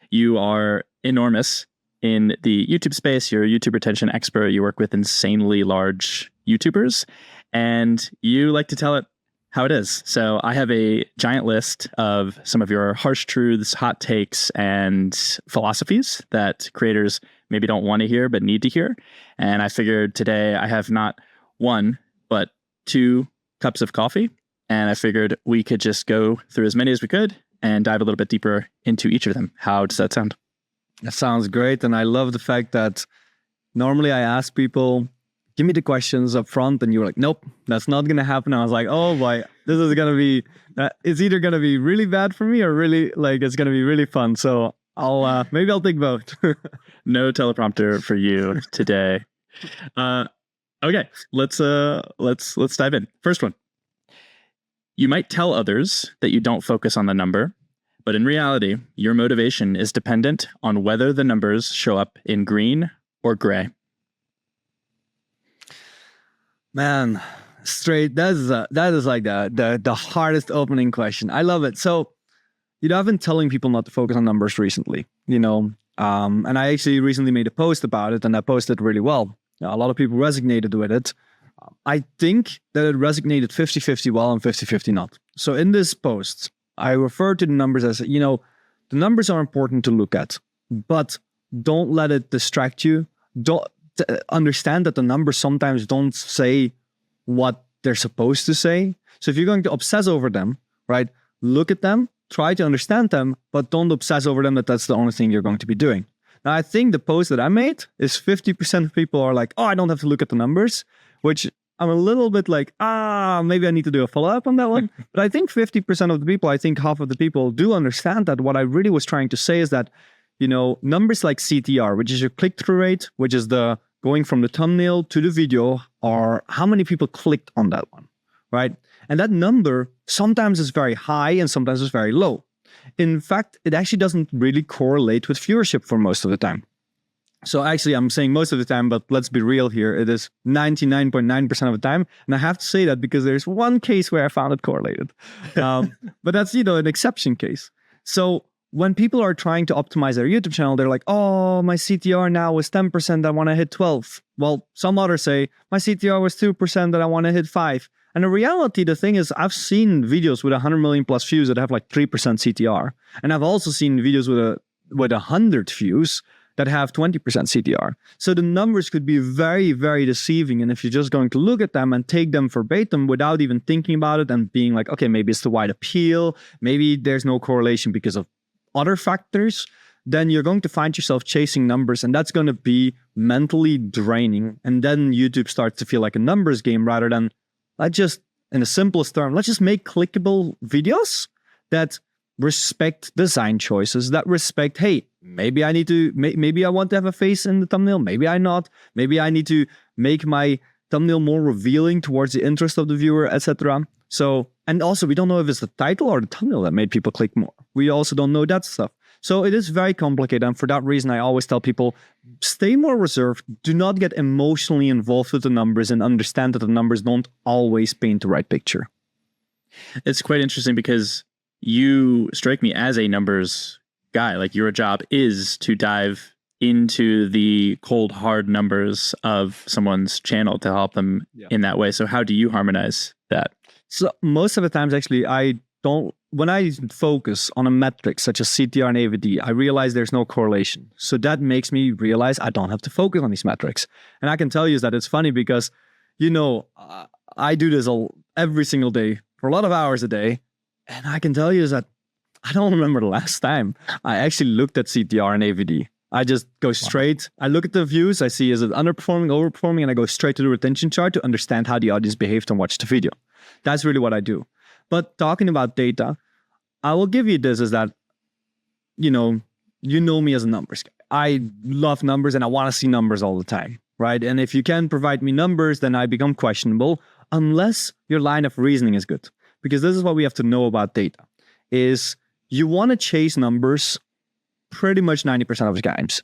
You are enormous in the YouTube space. You're a YouTube retention expert. You work with insanely large YouTubers, and you like to tell it how it is. So I have a giant list of some of your harsh truths, hot takes, and philosophies that creators maybe don't want to hear but need to hear. And I figured today I have not one, but 2 cups of coffee. And I figured we could just go through as many as we could and dive a little bit deeper into each of them. How does that sound? That sounds great. And I love the fact that normally I ask people, give me the questions up front, and you were like, nope, that's not going to happen. I was like, oh boy, this is going to be, it's either going to be really bad for me or really, like, it's going to be really fun. So maybe I'll take both. No teleprompter for you today. Okay, let's dive in. First one. You might tell others that you don't focus on the number, but in reality, your motivation is dependent on whether the numbers show up in green or gray. Man, straight. That is like the hardest opening question. I love it. So, I've been telling people not to focus on numbers recently, and I actually recently made a post about it, and I posted really well. A lot of people resonated with it. I think that it resonated 50-50 well and 50-50 not. So in this post, I refer to the numbers as, the numbers are important to look at, but don't let it distract you. Don't understand that the numbers sometimes don't say what they're supposed to say. So if you're going to obsess over them, right, look at them, try to understand them, but don't obsess over them that that's the only thing you're going to be doing. Now, I think the post that I made is 50% of people are like, oh, I don't have to look at the numbers, which I'm a little bit like, maybe I need to do a follow-up on that one. But I think 50% of the people, I think half of the people do understand that what I really was trying to say is that, numbers like CTR, which is your click-through rate, which is the going from the thumbnail to the video, or how many people clicked on that one, right? And that number sometimes is very high and sometimes is very low. In fact, it actually doesn't really correlate with viewership for most of the time. So actually, I'm saying most of the time, but let's be real here. It is 99.9% of the time. And I have to say that because there's one case where I found it correlated. But that's, an exception case. So when people are trying to optimize their YouTube channel, they're like, oh, my CTR now is 10%, I want to hit 12. Well, some others say, my CTR was 2%, that I want to hit 5. And in reality, the thing is, I've seen videos with 100 million plus views that have like 3% CTR. And I've also seen videos with 100 views that have 20% CTR. So the numbers could be very, very deceiving. And if you're just going to look at them and take them verbatim without even thinking about it and being like, okay, maybe it's the wide appeal, maybe there's no correlation because of other factors, then you're going to find yourself chasing numbers, and that's going to be mentally draining. And then YouTube starts to feel like a numbers game rather than, in the simplest term, let's just make clickable videos that respect design choices, that respect, hey, maybe I want to have a face in the thumbnail, maybe I not, maybe I need to make my thumbnail more revealing towards the interest of the viewer, etc. So, and also we don't know if it's the title or the thumbnail that made people click more. We also don't know that stuff. So it is very complicated, and for that reason, I always tell people, stay more reserved, do not get emotionally involved with the numbers, and understand that the numbers don't always paint the right picture. It's quite interesting because you strike me as a numbers guy. Like, your job is to dive into the cold, hard numbers of someone's channel to help them in that way. So how do you harmonize that? So most of the times, actually, when I focus on a metric such as CTR and AVD, I realize there's no correlation. So that makes me realize I don't have to focus on these metrics. And I can tell you that it's funny because, I do this every single day for a lot of hours a day. And I can tell you is that I don't remember the last time I actually looked at CTR and AVD. I just go straight. I look at the views. I see, is it underperforming, overperforming? And I go straight to the retention chart to understand how the audience behaved and watched the video. That's really what I do. But talking about data, I will give you this, is that, you know me as a numbers guy. I love numbers and I want to see numbers all the time, right? And if you can provide me numbers, then I become questionable unless your line of reasoning is good. Because this is what we have to know about data, is you want to chase numbers pretty much 90% of the times.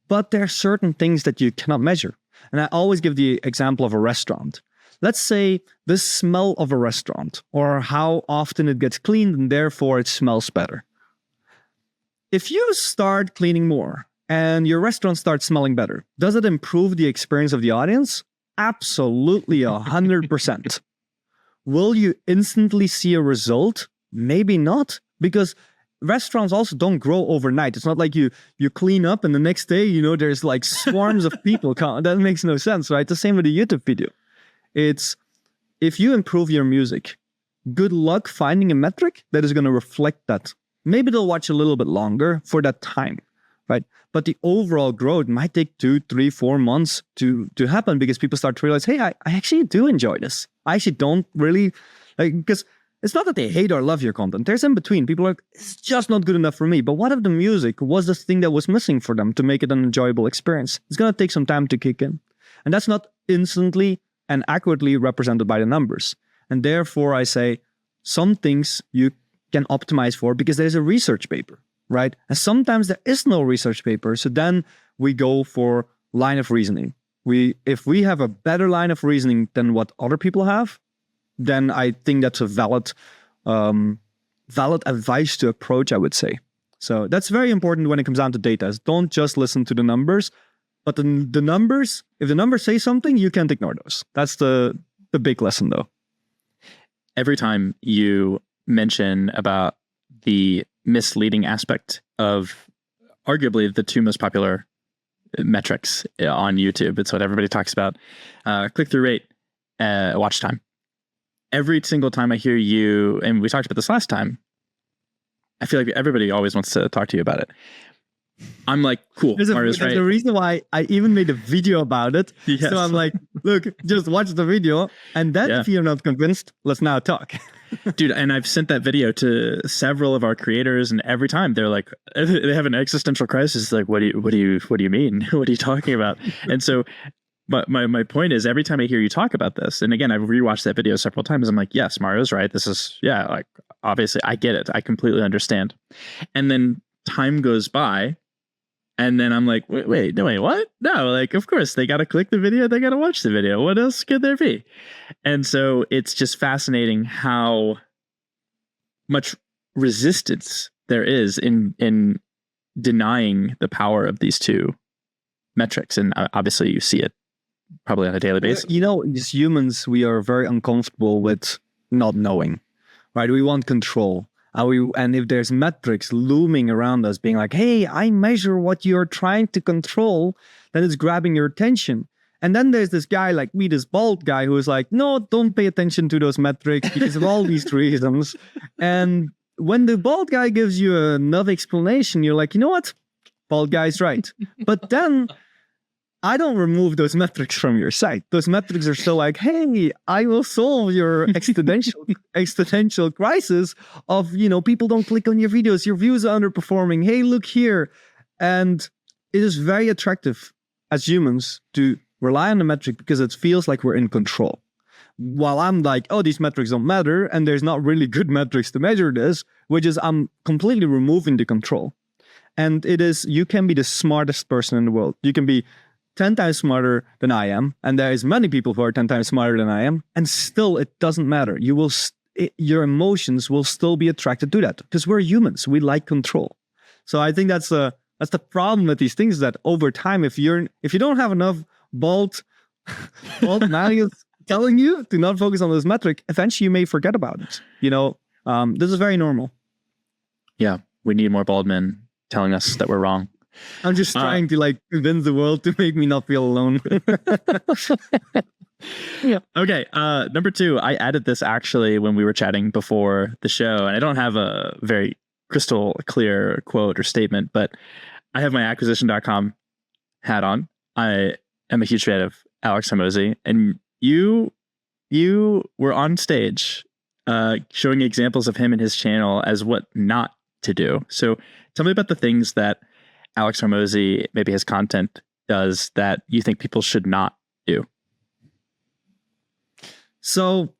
But there are certain things that you cannot measure. And I always give the example of a restaurant. Let's say the smell of a restaurant, or how often it gets cleaned and therefore it smells better. if you start cleaning more and your restaurant starts smelling better, does it improve the experience of the audience? Absolutely 100%. Will you instantly see a result? Maybe not, because restaurants also don't grow overnight. It's not like you clean up and the next day, there's like swarms of people. That makes no sense, right? The same with a YouTube video. It's if you improve your music, good luck finding a metric that is going to reflect that. Maybe they'll watch a little bit longer for that time, right? But the overall growth might take 2, 3, 4 months to happen because people start to realize, hey, I actually do enjoy this. I actually don't really because it's not that they hate or love your content. There's in between. People are like, it's just not good enough for me. But what if the music was the thing that was missing for them to make it an enjoyable experience? It's going to take some time to kick in. And that's not instantly and accurately represented by the numbers. And therefore, I say some things you can optimize for because there's a research paper, right? And sometimes there is no research paper. So then we go for line of reasoning. If we have a better line of reasoning than what other people have, then I think that's a valid advice to approach, I would say. So that's very important when it comes down to data. Don't just listen to the numbers, but the numbers, if the numbers say something, you can't ignore those. That's the big lesson, though. Every time you mention about the misleading aspect of arguably the two most popular metrics on YouTube, it's what everybody talks about, click-through rate, watch time. Every single time I hear you, and we talked about this last time, I feel like everybody always wants to talk to you about it. I'm like, cool. There's a reason why I even made a video about it. Yes. So I'm like, look, just watch the video. And then if you're not convinced, let's now talk. Dude, and I've sent that video to several of our creators, and every time they're like, they have an existential crisis. Like, what do you mean? What are you talking about? And so but my point is, every time I hear you talk about this, and again, I've rewatched that video several times, I'm like, yes, Mario's right. This is, like, obviously I get it. I completely understand. And then time goes by, and then I'm like, wait, what? No, like, of course, they got to click the video. They got to watch the video. What else could there be? And so it's just fascinating how much resistance there is in denying the power of these two metrics. And obviously you see it probably on a daily basis. As humans, we are very uncomfortable with not knowing, right? We want control. And if there's metrics looming around us being like, hey, I measure what you're trying to control, then it's grabbing your attention. And then there's this guy like me, this bald guy who is like, no, don't pay attention to those metrics because of all these reasons. And when the bald guy gives you another explanation, you're like, you know what? Bald guy's right. But then I don't remove those metrics from your site. Those metrics are still like, hey, I will solve your existential crisis of, people don't click on your videos. Your views are underperforming. Hey, look here. And it is very attractive as humans to rely on the metric because it feels like we're in control. While I'm like, oh, these metrics don't matter. And there's not really good metrics to measure this, which is I'm completely removing the control. And it is, you can be the smartest person in the world. You can be 10 times smarter than I am, and there is many people who are 10 times smarter than I am, and still it doesn't matter. Your emotions will still be attracted to that because we're humans. We like control. So I think that's the problem with these things, is that over time, if you don't have enough bald man telling you to not focus on this metric, eventually you may forget about it. This is very normal. Yeah, we need more bald men telling us that we're wrong. I'm just trying to convince the world to make me not feel alone. Yeah. Okay. Number 2, I added this actually when we were chatting before the show, and I don't have a very crystal clear quote or statement, but I have my acquisition.com hat on. I am a huge fan of Alex Hormozi, and you were on stage showing examples of him and his channel as what not to do. So tell me about the things that Alex Hormozi, maybe his content, does that you think people should not do. So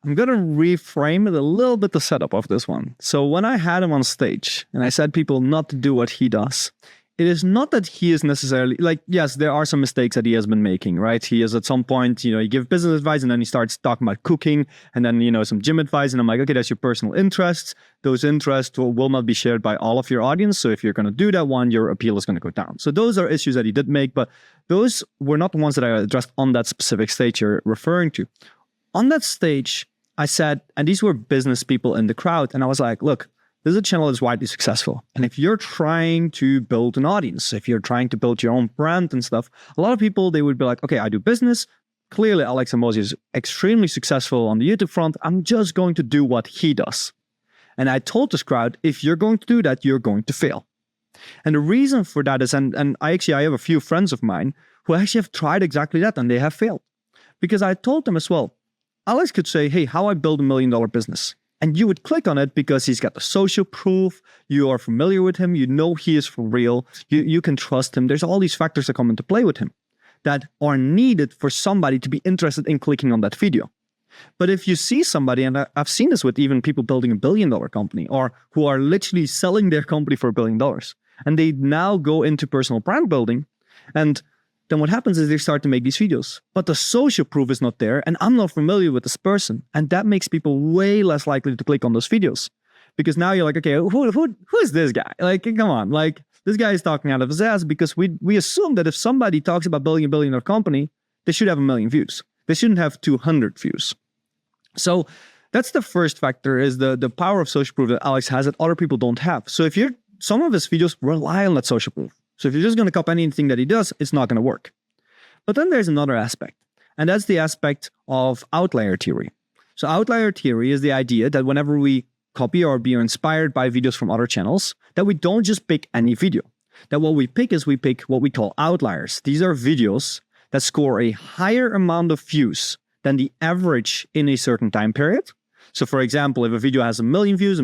I'm going to reframe it a little bit, the setup of this one. So when I had him on stage and I said people not to do what he does, it is not that he is necessarily like, yes, there are some mistakes that he has been making, right? He is at some point, he gives business advice and then he starts talking about cooking and then, some gym advice. And I'm like, okay, that's your personal interests. Those interests will not be shared by all of your audience. So if you're going to do that one, your appeal is going to go down. So those are issues that he did make, but those were not the ones that I addressed on that specific stage you're referring to. On that stage, I said, and these were business people in the crowd, and I was like, look, this is a channel that's widely successful. And if you're trying to build an audience, if you're trying to build your own brand and stuff, a lot of people, they would be like, okay, I do business. Clearly, Alex Hormozi is extremely successful on the YouTube front. I'm just going to do what he does. And I told this crowd, if you're going to do that, you're going to fail. And the reason for that is, and I have a few friends of mine who actually have tried exactly that and they have failed. Because I told them as well, Alex could say, hey, how I build $1 million business. And you would click on it because he's got the social proof. You are familiar with him. You know he is for real. You can trust him. There's all these factors that come into play with him that are needed for somebody to be interested in clicking on that video. But if you see somebody, and I've seen this with even people building $1 billion company or who are literally selling their company for $1 billion, and they now go into personal brand building, and then what happens is they start to make these videos, but the social proof is not there, and I'm not familiar with this person, and that makes people way less likely to click on those videos, because now you're like, okay, who is this guy? Like, come on, like this guy is talking out of his ass, because we assume that if somebody talks about building $1 billion company, they should have 1 million views. They shouldn't have 200 views. So that's the first factor, is the power of social proof that Alex has that other people don't have. So if some of his videos rely on that social proof. So if you're just going to copy anything that he does, it's not going to work. But then there's another aspect, and that's the aspect of outlier theory. So outlier theory is the idea that whenever we copy or be inspired by videos from other channels, that we don't just pick any video. That what we pick is we pick what we call outliers. These are videos that score a higher amount of views than the average in a certain time period. So for example, if a video has 1 million views,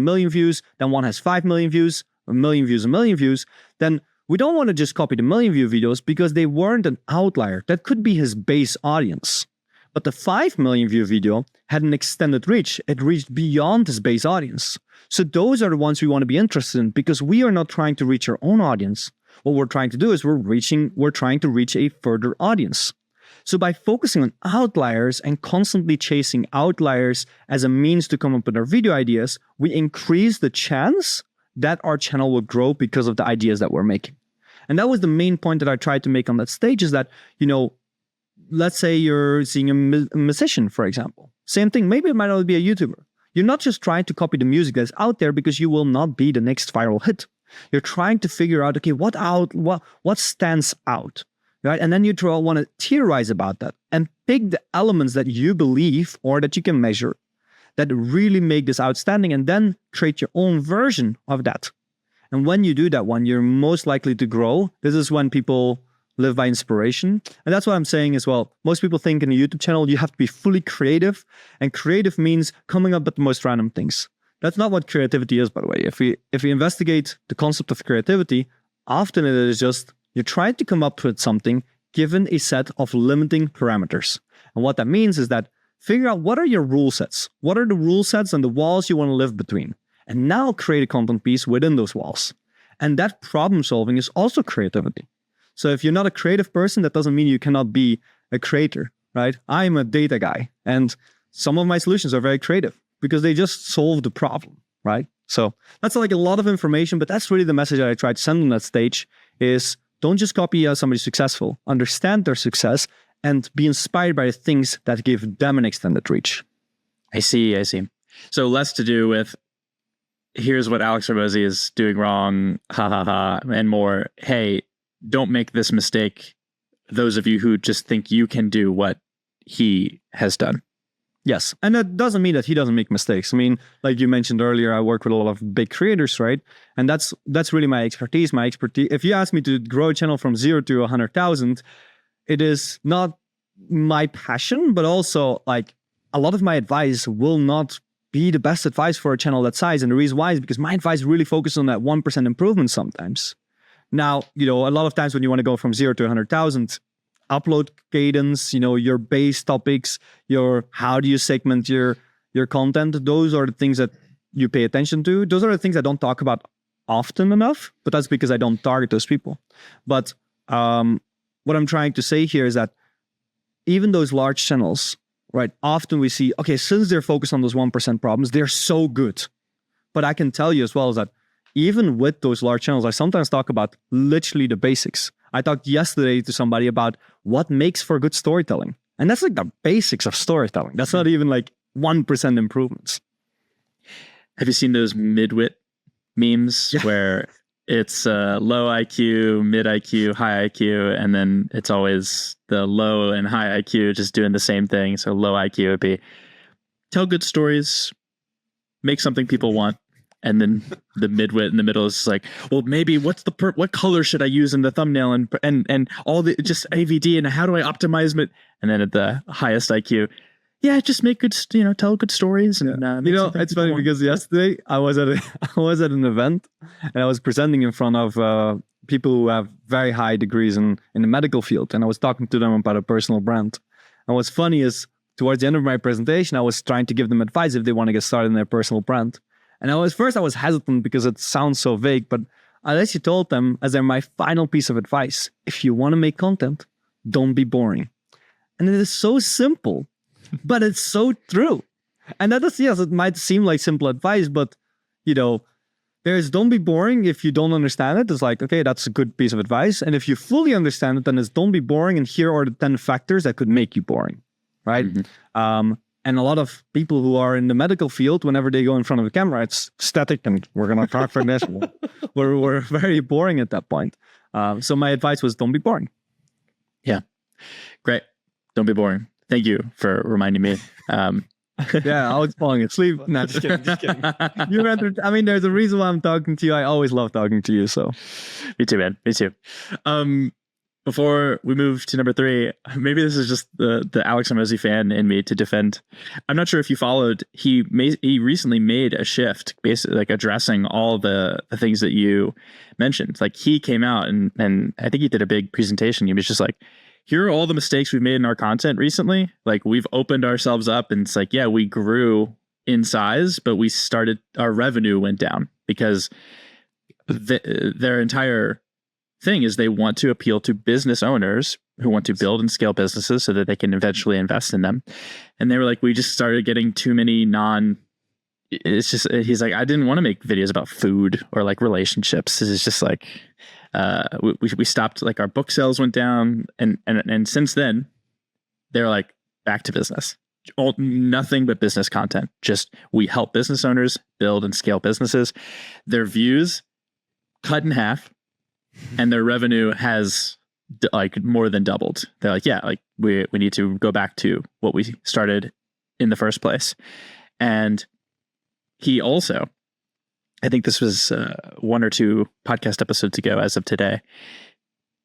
then one has 5 million views, 1 million views, 1 million views, then we don't want to just copy the 1 million view videos because they weren't an outlier. That could be his base audience. But the 5 million view video had an extended reach. It reached beyond his base audience. So those are the ones we want to be interested in, because we are not trying to reach our own audience. What we're trying to do is we're trying to reach a further audience. So by focusing on outliers and constantly chasing outliers as a means to come up with our video ideas, we increase the chance that our channel will grow because of the ideas that we're making. And that was the main point that I tried to make on that stage, is that, let's say you're seeing a musician, for example. Same thing, maybe it might not be a YouTuber. You're not just trying to copy the music that's out there, because you will not be the next viral hit. You're trying to figure out, okay, what stands out, right? And then you want to theorize about that and pick the elements that you believe or that you can measure that really make this outstanding, and then create your own version of that. And when you do that one, you're most likely to grow. This is when people live by inspiration. And that's what I'm saying as well. Most people think in a YouTube channel, you have to be fully creative. And creative means coming up with the most random things. That's not what creativity is, by the way. If we investigate the concept of creativity, often it is just you're trying to come up with something given a set of limiting parameters. And what that means is that figure out what are your rule sets. What are the rule sets and the walls you want to live between? And now create a content piece within those walls. And that problem solving is also creativity. So if you're not a creative person, that doesn't mean you cannot be a creator, right? I'm a data guy, and some of my solutions are very creative because they just solve the problem, right? So that's like a lot of information, but that's really the message that I try to send on that stage, is don't just copy somebody successful, understand their success and be inspired by the things that give them an extended reach. I see. So less to do with, here's what Alex Hormozi is doing wrong, and more, hey, don't make this mistake, those of you who just think you can do what he has done. Yes, and that doesn't mean that he doesn't make mistakes. I mean, like you mentioned earlier, I work with a lot of big creators, right? And that's really my expertise. If you ask me to grow a channel from 0 to 100,000, it is not my passion, but also like a lot of my advice will not be the best advice for a channel that size. And the reason why is because my advice really focuses on that 1% improvement sometimes. Now, a lot of times when you want to go from 0 to 100,000, upload cadence, your base topics, how do you segment your content, those are the things that you pay attention to. Those are the things I don't talk about often enough, but that's because I don't target those people. But what I'm trying to say here is that even those large channels, right? Often we see, okay, since they're focused on those 1% problems, they're so good. But I can tell you as well is that even with those large channels, I sometimes talk about literally the basics. I talked yesterday to somebody about what makes for good storytelling. And that's like the basics of storytelling. That's not even like 1% improvements. Have you seen those midwit memes where it's low IQ, mid IQ, high IQ, and then it's always the low and high IQ just doing the same thing. So low IQ would be tell good stories, make something people want, and then the midwit in the middle is like, well, maybe what color should I use in the thumbnail and all the just AVD and how do I optimize it? And then at the highest IQ, yeah, just make good, tell good stories. And it's funny because yesterday I was at an event and I was presenting in front of people who have very high degrees in the medical field, and I was talking to them about a personal brand. And what's funny is towards the end of my presentation, I was trying to give them advice if they want to get started in their personal brand. And I was hesitant because it sounds so vague, but I actually told them as my final piece of advice, if you want to make content, don't be boring. And it is so simple, but it's so true. And that is, yes, it might seem like simple advice, but there's don't be boring if you don't understand it. It's like, okay, that's a good piece of advice. And if you fully understand it, then it's don't be boring. And here are the 10 factors that could make you boring, right? Mm-hmm. And a lot of people who are in the medical field, whenever they go in front of a camera, it's static and we're going to talk for this. We're very boring at that point. So my advice was don't be boring. Yeah. Great. Don't be boring. Thank you for reminding me. Yeah, I was falling asleep. No, just kidding. There's a reason why I'm talking to you. I always love talking to you. So, me too, man. Me too. Before we move to number 3, maybe this is just the Alex Hormozi fan in me to defend. I'm not sure if you followed. He recently made a shift, basically like addressing all the things that you mentioned. Like he came out and I think he did a big presentation. He was just like, here are all the mistakes we've made in our content recently. Like we've opened ourselves up and it's like, yeah, we grew in size, but our revenue went down because their entire thing is they want to appeal to business owners who want to build and scale businesses so that they can eventually invest in them. And they were like, we just started getting too many he's like, I didn't want to make videos about food or like relationships. It's just like, we stopped, like our book sales went down and since then they're like back to business, nothing but business content. Just, we help business owners build and scale businesses. Their views cut in half and their revenue has like more than doubled. They're like, yeah, like we need to go back to what we started in the first place. And he also, I think this was 1 or 2 podcast episodes ago as of today,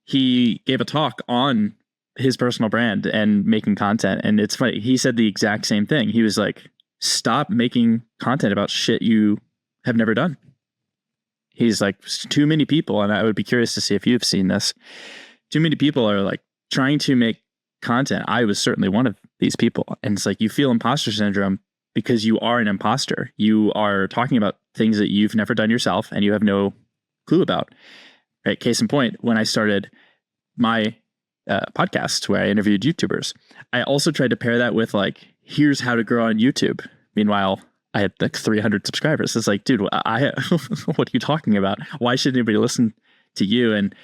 he gave a talk on his personal brand and making content. And it's funny, he said the exact same thing. He was like, stop making content about shit you have never done. He's like, too many people, and I would be curious to see if you've seen this, too many people are like trying to make content. I was certainly one of these people. And it's like, you feel imposter syndrome because you are an imposter. You are talking about things that you've never done yourself and you have no clue about. Right? Case in point, when I started my podcast where I interviewed YouTubers, I also tried to pair that with like, here's how to grow on YouTube. Meanwhile, I had like 300 subscribers. It's like, dude, what are you talking about? Why should anybody listen to you? And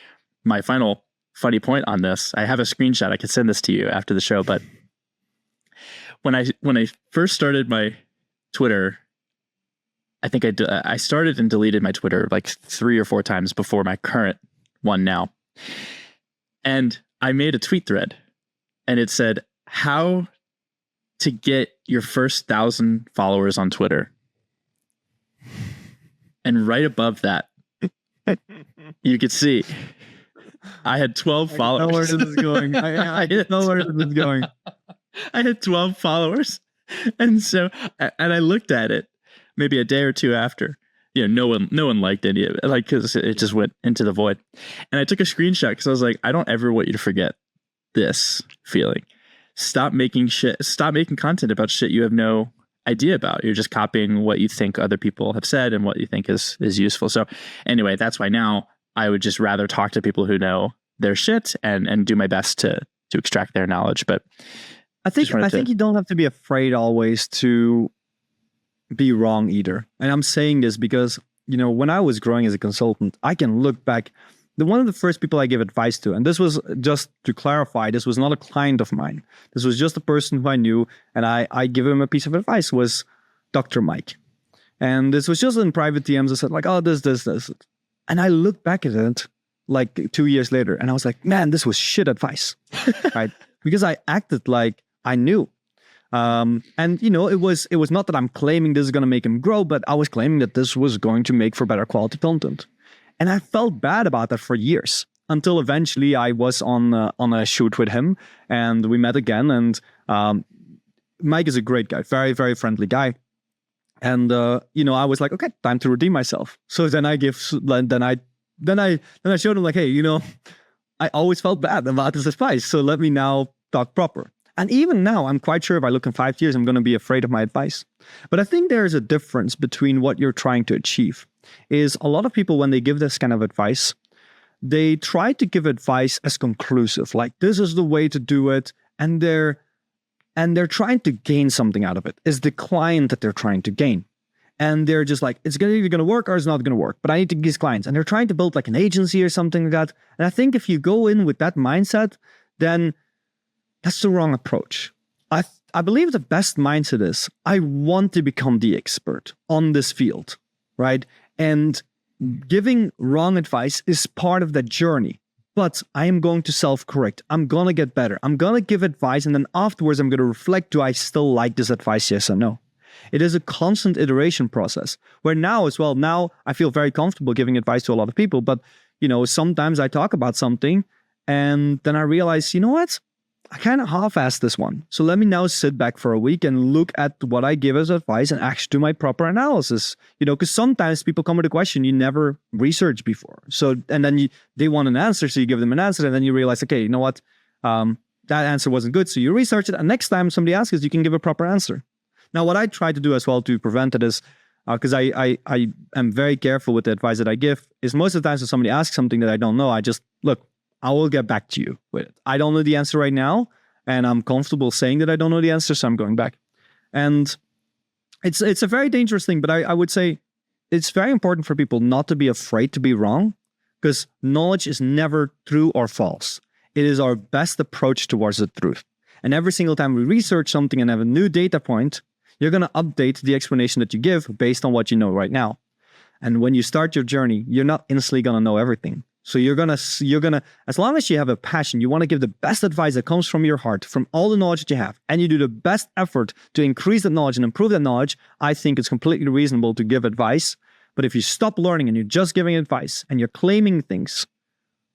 my final funny point on this, I have a screenshot. I could send this to you after the show, but when I first started my Twitter, I think I started and deleted my Twitter like 3 or 4 times before my current one now. And I made a tweet thread and it said, how to get your first 1,000 followers on Twitter. And right above that, you could see I had 12 followers. I know where this is going. I know where this is going. I had 12 followers. And so, and I looked at it maybe a day or 2 after, no one liked any of it, like, cause it just went into the void. And I took a screenshot cause I was like, I don't ever want you to forget this feeling. Stop making content about shit you have no idea about. You're just copying what you think other people have said and what you think is useful. So anyway, that's why now I would just rather talk to people who know their shit and do my best to extract their knowledge. But I think you don't have to be afraid always to be wrong either. And I'm saying this because, when I was growing as a consultant, I can look back. One of the first people I gave advice to, and this was just to clarify, this was not a client of mine. This was just a person who I knew, and I give him a piece of advice, was Dr. Mike. And this was just in private DMs. I said like, oh, this. And I looked back at it like 2 years later, and I was like, man, this was shit advice, right? Because I acted like I knew. And it was not that I'm claiming this is going to make him grow, but I was claiming that this was going to make for better quality content. And I felt bad about that for years until eventually I was on a shoot with him and we met again. And Mike is a great guy, very, very friendly guy. And I was like, okay, time to redeem myself. So then I showed him like, hey, I always felt bad about this advice. So let me now talk proper. And even now, I'm quite sure if I look in 5 years, I'm going to be afraid of my advice. But I think there is a difference between what you're trying to achieve. Is a lot of people, when they give this kind of advice, they try to give advice as conclusive, like this is the way to do it, and they're trying to gain something out of it. It's the client that they're trying to gain. And they're just like, it's either going to work or it's not going to work, but I need to get these clients. And they're trying to build like an agency or something like that. And I think if you go in with that mindset, then that's the wrong approach. I believe the best mindset is, I want to become the expert on this field, right? And giving wrong advice is part of that journey. But I am going to self-correct. I'm going to get better. I'm going to give advice, and then afterwards I'm going to reflect, do I still like this advice, yes or no? It is a constant iteration process, where now as well, now I feel very comfortable giving advice to a lot of people, but sometimes I talk about something and then I realize, you know what? I kind of half-assed this one. So let me now sit back for a week and look at what I give as advice and actually do my proper analysis. Because sometimes people come with a question you never researched before. So, and then they want an answer, so you give them an answer, and then you realize, okay, you know what? That answer wasn't good. So you research it, and next time somebody asks you, you can give a proper answer. Now, what I try to do as well to prevent it is, because I am very careful with the advice that I give, is most of the times when somebody asks something that I don't know, I just, look, I will get back to you with it. I don't know the answer right now, and I'm comfortable saying that I don't know the answer, so I'm going back. And it's a very dangerous thing, but I would say it's very important for people not to be afraid to be wrong, because knowledge is never true or false. It is our best approach towards the truth. And every single time we research something and have a new data point, you're going to update the explanation that you give based on what you know right now. And when you start your journey, you're not instantly going to know everything. So you're gonna, as long as you have a passion, you want to give the best advice that comes from your heart, from all the knowledge that you have, and you do the best effort to increase that knowledge and improve that knowledge, I think it's completely reasonable to give advice. But if you stop learning and you're just giving advice and you're claiming things,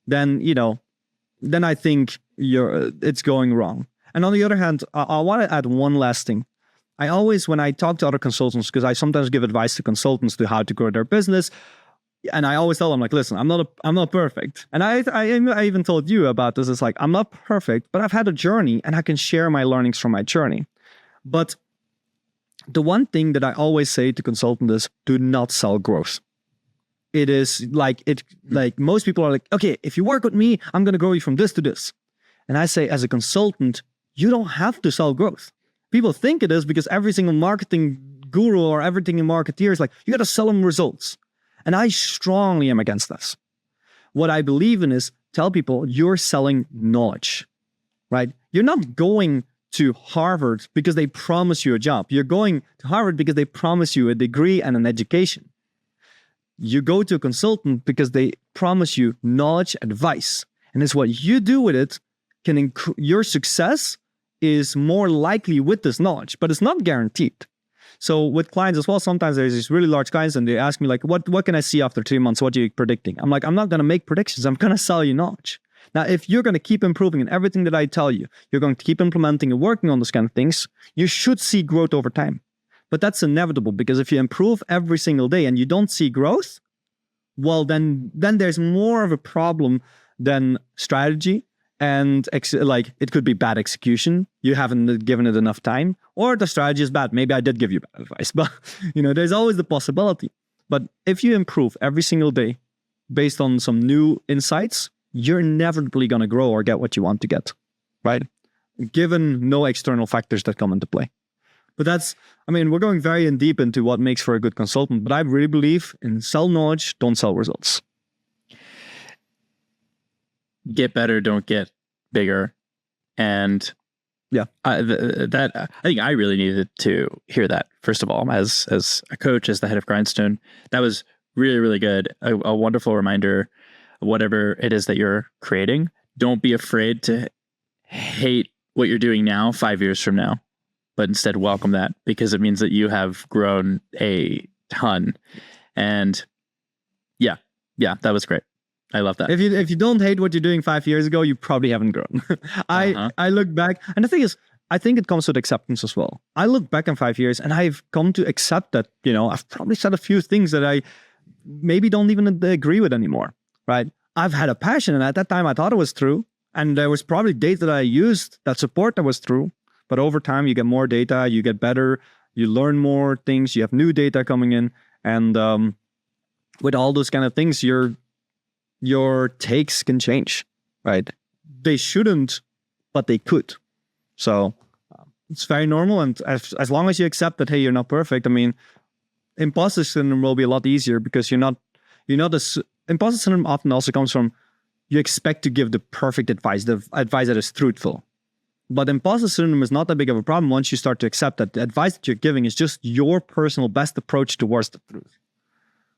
then, then I think it's going wrong. And on the other hand, I want to add one last thing. I always, when I talk to other consultants, because I sometimes give advice to consultants to how to grow their business, and I always tell them, like, listen, I'm not perfect. And I even told you about this. It's like, I'm not perfect, but I've had a journey and I can share my learnings from my journey. But the one thing that I always say to consultants is, do not sell growth. It is like most people are like, okay, if you work with me, I'm going to grow you from this to this. And I say, as a consultant, you don't have to sell growth. People think it is, because every single marketing guru or everything in marketeer is like, you got to sell them results. And I strongly am against this. What I believe in is, tell people you're selling knowledge, right? You're not going to Harvard because they promise you a job. You're going to Harvard because they promise you a degree and an education. You go to a consultant because they promise you knowledge, advice. And it's what you do with it your success is more likely with this knowledge, but it's not guaranteed. So with clients as well, sometimes there's these really large clients and they ask me like, what can I see after 3 months? What are you predicting? I'm like, I'm not going to make predictions. I'm going to sell you knowledge. Now, if you're going to keep improving in everything that I tell you, you're going to keep implementing and working on those kind of things, you should see growth over time. But that's inevitable, because if you improve every single day and you don't see growth, well, then there's more of a problem than strategy. and like it could be bad execution. You haven't given it enough time, or the strategy is bad. Maybe I did give you bad advice, but there's always the possibility. But if you improve every single day based on some new insights, you're inevitably going to grow or get what you want to get, right? Given no external factors that come into play. But we're going very in deep into what makes for a good consultant, but I really believe in sell knowledge, don't sell results. Get better, don't get bigger. And yeah, I think I really needed to hear that, first of all, as a coach, as the head of Grindstone. That was really, really good. A wonderful reminder, whatever it is that you're creating, don't be afraid to hate what you're doing now 5 years from now, but instead welcome that, because it means that you have grown a ton. And yeah, that was great. I love that. If you don't hate what you're doing 5 years ago, you probably haven't grown. I look back, and the thing is, I think it comes with acceptance as well. I look back in 5 years and I've come to accept that, I've probably said a few things that I maybe don't even agree with anymore, right? I've had a passion, and at that time I thought it was true. And there was probably data that I used that support that was true. But over time, you get more data, you get better, you learn more things, you have new data coming in. And with all those kind of things, your takes can change, right? They shouldn't, but they could. So it's very normal. And as long as you accept that, hey, you're not perfect, imposter syndrome will be a lot easier, because imposter syndrome often also comes from you expect to give the perfect advice, the advice that is truthful. But imposter syndrome is not that big of a problem once you start to accept that the advice that you're giving is just your personal best approach towards the truth,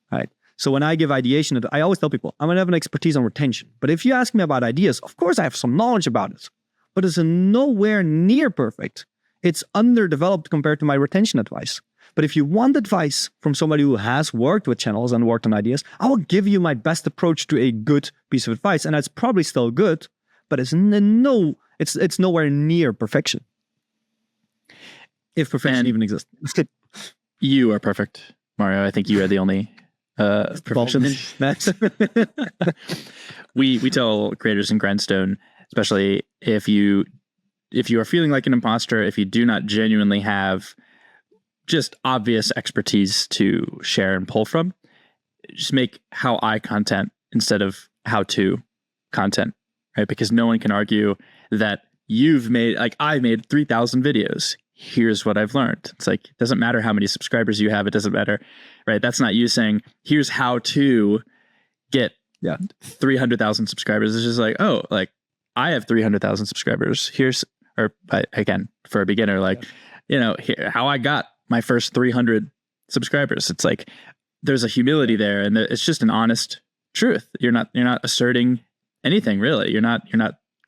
right? So when I give ideation, I always tell people, I'm going to have an expertise on retention. But if you ask me about ideas, of course I have some knowledge about it, but it's nowhere near perfect. It's underdeveloped compared to my retention advice. But if you want advice from somebody who has worked with channels and worked on ideas, I will give you my best approach to a good piece of advice. And that's probably still good, but it's nowhere near perfection. If perfection even exists. You are perfect, Mario. I think you are the only perfectionist. We tell creators in Grindstone, especially if you are feeling like an imposter, if you do not genuinely have just obvious expertise to share and pull from, just make how I content instead of how to content, right? Because no one can argue that I made 3,000 videos. Here's what I've learned. It's like, it doesn't matter how many subscribers you have. It doesn't matter, right? That's not you saying, here's how to get 300,000 subscribers. It's just like, oh, like I have 300,000 subscribers. Again, for a beginner, here, how I got my first 300 subscribers. It's like, there's a humility there, and it's just an honest truth. You're not asserting anything, really. You're not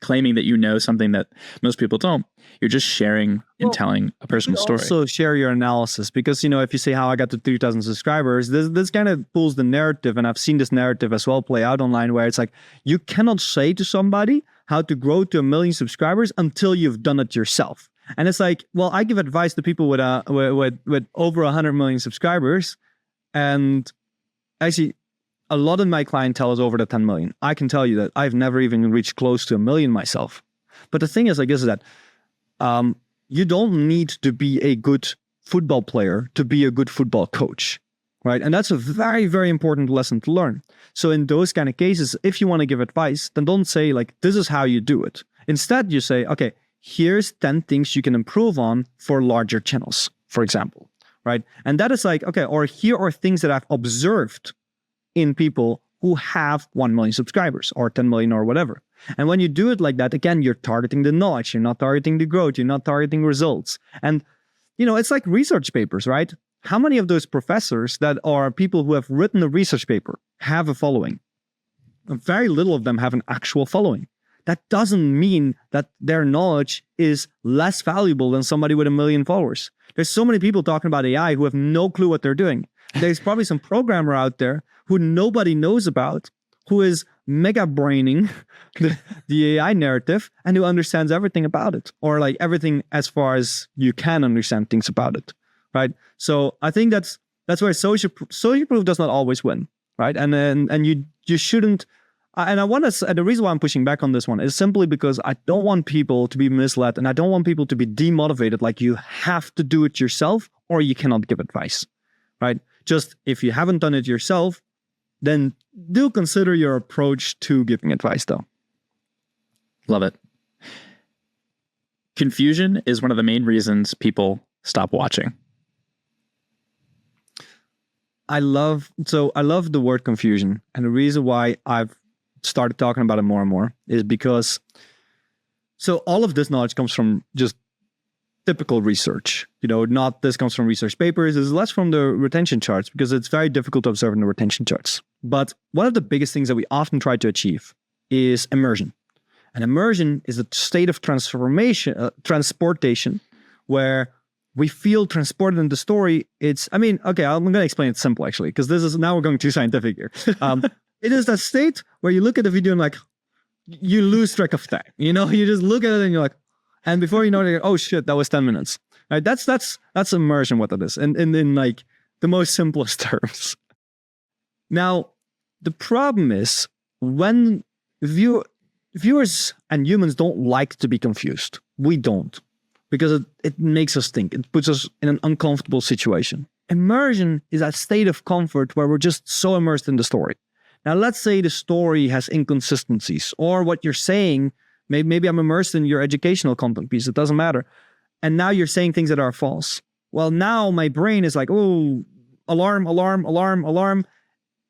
claiming that you know something that most people don't. You're just sharing and telling a personal story. Also share your analysis, because if you say how I got to 3,000 subscribers, this kind of pulls the narrative, and I've seen this narrative as well play out online, where it's like, you cannot say to somebody how to grow to 1 million subscribers until you've done it yourself. And it's like, well, I give advice to people with over 100 million subscribers, and actually, a lot of my clientele is over the 10 million. I can tell you that I've never even reached close to 1 million myself. But the thing is, is that you don't need to be a good football player to be a good football coach, right? And that's a very, very important lesson to learn. So in those kind of cases, if you want to give advice, then don't say like, this is how you do it. Instead, you say, okay, here's 10 things you can improve on for larger channels, for example, right? And that is like, okay, or here are things that I've observed in people who have 1 million subscribers or 10 million or whatever. And when you do it like that, again, you're targeting the knowledge, you're not targeting the growth, you're not targeting results. And, it's like research papers, right? How many of those professors that are people who have written a research paper have a following? Very little of them have an actual following. That doesn't mean that their knowledge is less valuable than somebody with 1 million followers. There's so many people talking about AI who have no clue what they're doing. There's probably some programmer out there who nobody knows about, who is mega braining the AI narrative and who understands everything about it, or like everything as far as you can understand things about it, right? So I think that's where social proof does not always win, right? And you shouldn't And I want to. The reason why I'm pushing back on this one is simply because I don't want people to be misled, and I don't want people to be demotivated. Like you have to do it yourself, or you cannot give advice, right? Just if you haven't done it yourself, then do consider your approach to giving advice, though. Love it. Confusion is one of the main reasons people stop watching. I love the word confusion, and the reason why I've started talking about it more and more is because all of this knowledge comes from just typical research. Not this comes from research papers. It's less from the retention charts because it's very difficult to observe in the retention charts. But one of the biggest things that we often try to achieve is immersion. And immersion is a state of transportation where we feel transported in the story. I'm going to explain it simple actually, because now we're going too scientific here. It is that state where you look at the video and like, you lose track of time. You just look at it and you're like, and before you know it, oh shit, that was 10 minutes. Right? That's immersion, what that is. And in like the most simplest terms. Now, the problem is when viewers and humans don't like to be confused. We don't. Because it makes us think. It puts us in an uncomfortable situation. Immersion is that state of comfort where we're just so immersed in the story. Now, let's say the story has inconsistencies, or what you're saying, maybe I'm immersed in your educational content piece, it doesn't matter. And now you're saying things that are false. Well, now my brain is like, oh, alarm, alarm, alarm, alarm.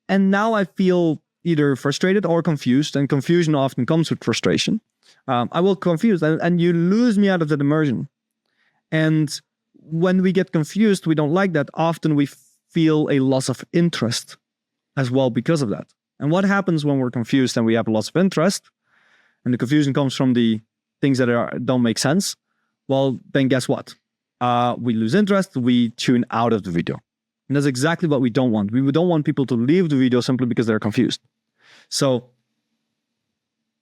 And now I feel either frustrated or confused, and confusion often comes with frustration. I will confuse, and you lose me out of that immersion. And when we get confused, we don't like that. Often we feel a loss of interest as well because of that. And what happens when we're confused and we have a loss of interest, and the confusion comes from the things that don't make sense? Well, then guess what? We lose interest, we tune out of the video. And that's exactly what we don't want. We don't want people to leave the video simply because they're confused. So,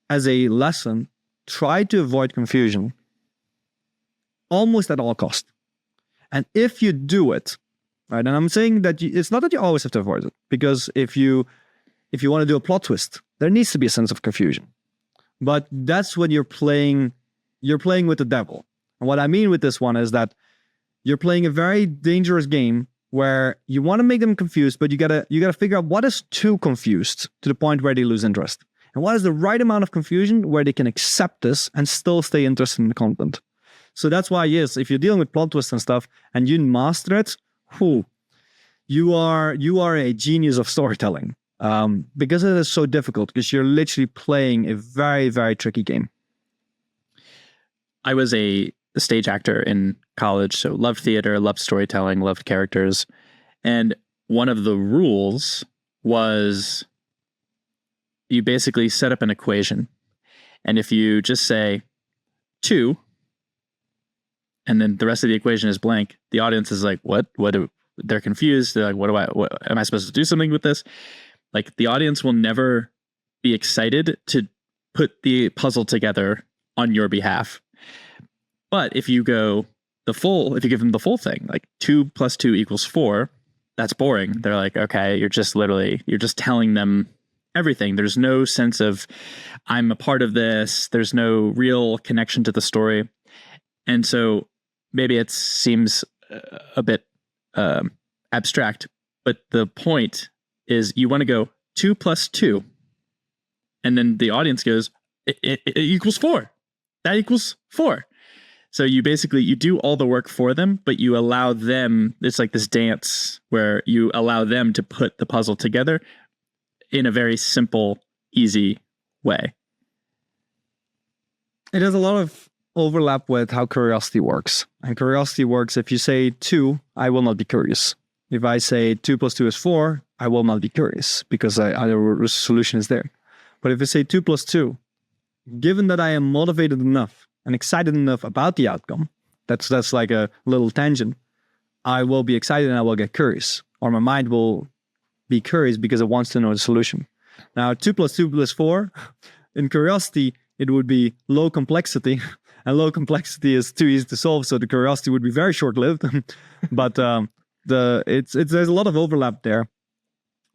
as a lesson, try to avoid confusion almost at all costs. And if you do it, right, and I'm saying that it's not that you always have to avoid it, because if you want to do a plot twist, there needs to be a sense of confusion. But that's when you're playing with the devil. And what I mean with this one is that you're playing a very dangerous game where you want to make them confused, but you gotta figure out what is too confused to the point where they lose interest. And what is the right amount of confusion where they can accept this and still stay interested in the content. So that's why, yes, if you're dealing with plot twists and stuff and you master it, you are a genius of storytelling. Because it is so difficult, because you're literally playing a very, very tricky game. I was a stage actor in college, so loved theater, loved storytelling, loved characters. And one of the rules was you basically set up an equation. And if you just say 2, and then the rest of the equation is blank, the audience is like, what? They're confused. They're like, what am I supposed to do something with this? Like, the audience will never be excited to put the puzzle together on your behalf. But if you go if you give them the full thing, like 2 + 2 = 4, that's boring. They're like, okay, you're just telling them everything. There's no sense of, I'm a part of this. There's no real connection to the story. And so maybe it seems a bit abstract, but the point is you want to go 2 + 2. And then the audience goes, it equals 4. That equals 4. So you do all the work for them, but you allow them, it's like this dance where you allow them to put the puzzle together in a very simple, easy way. It has a lot of overlap with how curiosity works. And curiosity works, if you say 2, I will not be curious. If I say 2 + 2 = 4, I will not be curious because the solution is there. But if I say 2 + 2, given that I am motivated enough and excited enough about the outcome, that's like a little tangent, I will be excited and I will get curious. Or my mind will be curious because it wants to know the solution. Now, 2 + 2 = 4, in curiosity, it would be low complexity. And low complexity is too easy to solve, so the curiosity would be very short-lived. But there's a lot of overlap there.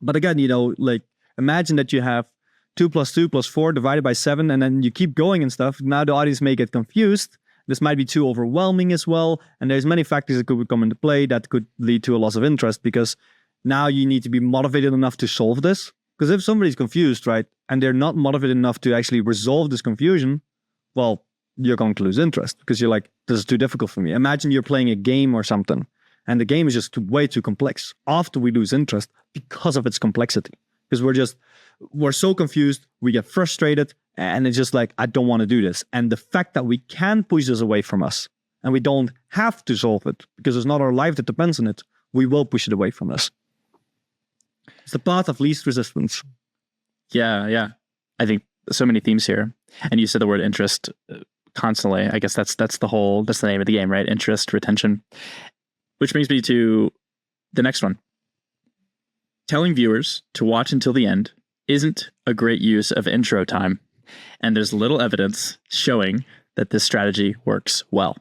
But again, like, imagine that you have 2 plus 2 plus 4 divided by 7, and then you keep going and stuff. Now the audience may get confused. This might be too overwhelming as well. And there's many factors that could come into play that could lead to a loss of interest, because now you need to be motivated enough to solve this. Because if somebody's confused, right, and they're not motivated enough to actually resolve this confusion, well, you're going to lose interest because you're like, this is too difficult for me. Imagine you're playing a game or something, and the game is just way too complex. After we lose interest because of its complexity. Because we're so confused, we get frustrated, and it's just like, I don't want to do this. And the fact that we can push this away from us, and we don't have to solve it, because it's not our life that depends on it, we will push it away from us. It's the path of least resistance. Yeah. I think so many themes here. And you said the word interest constantly. I guess that's the name of the game, right? Interest, retention. Which brings me to the next one. Telling viewers to watch until the end isn't a great use of intro time. And there's little evidence showing that this strategy works well.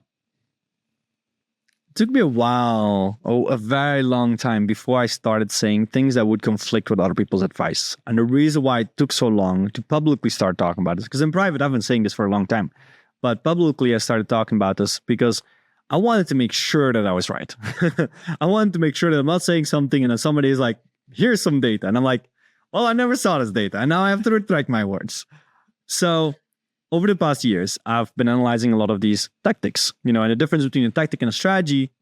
It took me a while, a very long time, before I started saying things that would conflict with other people's advice. And the reason why it took so long to publicly start talking about this, because in private I've been saying this for a long time, but publicly I started talking about this because I wanted to make sure that I was right. I wanted to make sure that I'm not saying something and then somebody is like, here's some data. And I'm like, well, I never saw this data, and now I have to retract my words. So over the past years, I've been analyzing a lot of these tactics, and the difference between a tactic and a strategy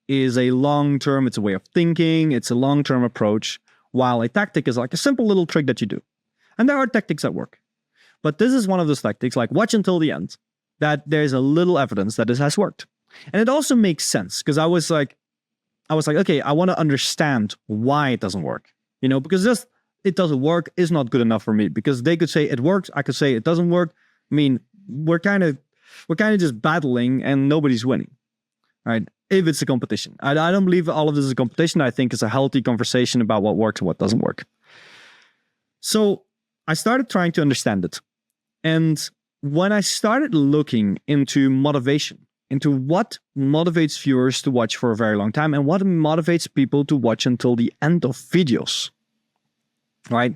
is a long-term, it's a way of thinking, it's a long-term approach, while a tactic is like a simple little trick that you do. And there are tactics that work. But this is one of those tactics, like watch until the end, that there's a little evidence that this has worked. And it also makes sense, because I was like, okay, I want to understand why it doesn't work. Because just it doesn't work is not good enough for me, because they could say it works, I could say it doesn't work. I mean, we're kind of just battling and nobody's winning, right? If it's a competition. I don't believe all of this is a competition. I think it's a healthy conversation about what works and what doesn't work. So I started trying to understand it. And when I started looking into motivation, into what motivates viewers to watch for a very long time and what motivates people to watch until the end of videos, right?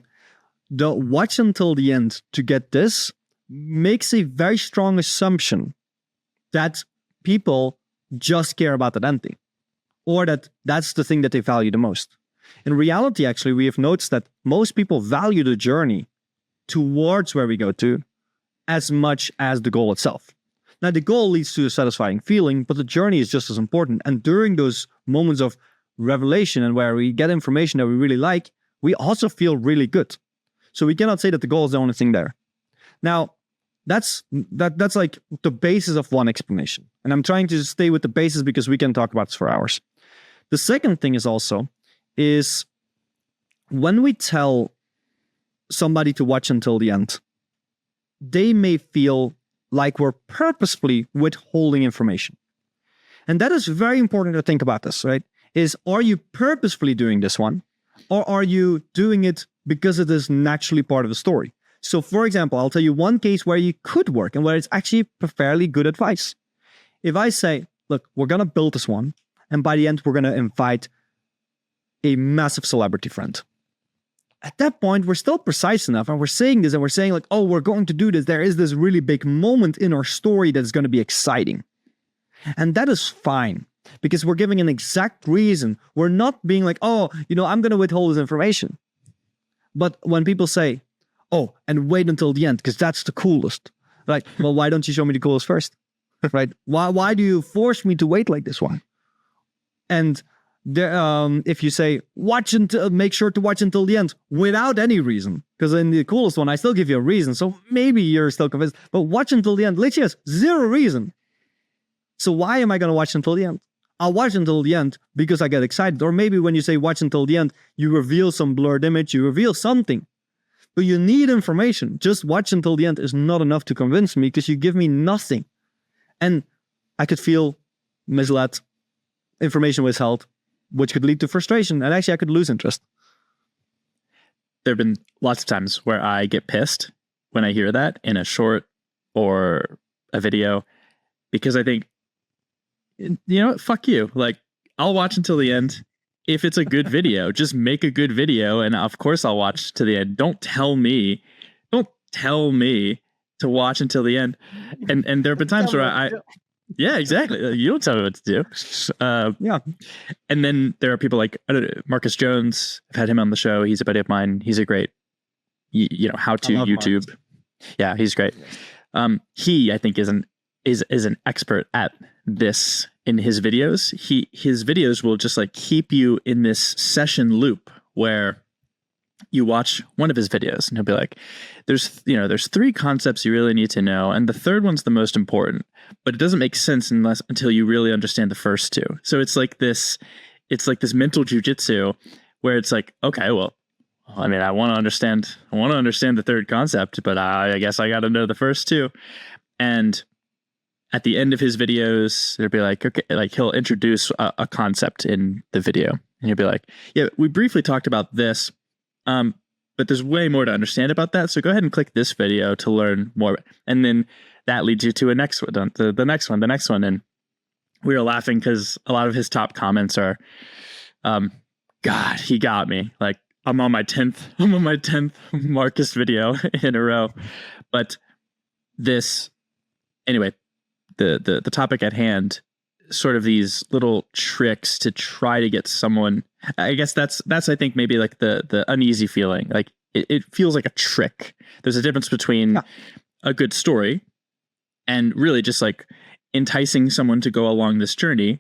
The watch until the end to get this makes a very strong assumption that people just care about that ending, or that that's the thing that they value the most. In reality, actually, we have noticed that most people value the journey towards where we go to as much as the goal itself. Now, the goal leads to a satisfying feeling, but the journey is just as important. And during those moments of revelation and where we get information that we really like, we also feel really good. So we cannot say that the goal is the only thing there. Now, that's like the basis of one explanation. And I'm trying to stay with the basis because we can talk about this for hours. The second thing is when we tell somebody to watch until the end, they may feel like we're purposefully withholding information. And that is very important to think about this, right? Are you purposefully doing this one? Or are you doing it because it is naturally part of the story? So for example, I'll tell you one case where you could work and where it's actually fairly good advice. If I say, look, we're going to build this one, and by the end, we're going to invite a massive celebrity friend. At that point, we're still precise enough, and we're saying this, and we're saying like, oh, we're going to do this. There is this really big moment in our story that's going to be exciting. And that is fine, because we're giving an exact reason. We're not being like, oh, I'm going to withhold this information. But when people say, oh, and wait until the end, because that's the coolest. Like, well, why don't you show me the coolest first? Right? Why do you force me to wait like this one? And if you say make sure to watch until the end without any reason, because in the coolest one I still give you a reason, so maybe you're still convinced, but watch until the end literally has zero reason. So why am I going to watch until the end? I'll watch until the end because I get excited. Or maybe when you say watch until the end, you reveal some blurred image, you reveal something, but you need information. Just watch until the end is not enough to convince me, because you give me nothing, and I could feel misled, information withheld, which could lead to frustration, and actually I could lose interest. There have been lots of times where I get pissed when I hear that in a short or a video, because I think, fuck you. Like, I'll watch until the end if it's a good video, just make a good video, and of course I'll watch to the end. Don't tell me to watch until the end. And there have been times where yeah, exactly. You don't tell me what to do. Yeah. And then there are people like Marcus Jones. I've had him on the show. He's a buddy of mine. He's a great, how to YouTube. Marcus. Yeah, he's great. He, I think, is an expert at this in his videos. His videos will just like keep you in this session loop where you watch one of his videos and he'll be like, there's 3 concepts you really need to know. And the third one's the most important, but it doesn't make sense until you really understand the first 2. So it's like this mental jujitsu where it's like, okay, well, I mean, I want to understand the third concept, but I guess I got to know the first 2. And at the end of his videos, it'll be like, okay, like he'll introduce a concept in the video and he'll be like, yeah, we briefly talked about this. But there's way more to understand about that. So go ahead and click this video to learn more. And then that leads you to the next one. And we were laughing because a lot of his top comments are, God, he got me. Like I'm on my 10th Marcus video in a row. But anyway, the topic at hand, sort of these little tricks to try to get someone. I guess that's I think maybe like the uneasy feeling. Like it feels like a trick. There's a difference between a good story and really just like enticing someone to go along this journey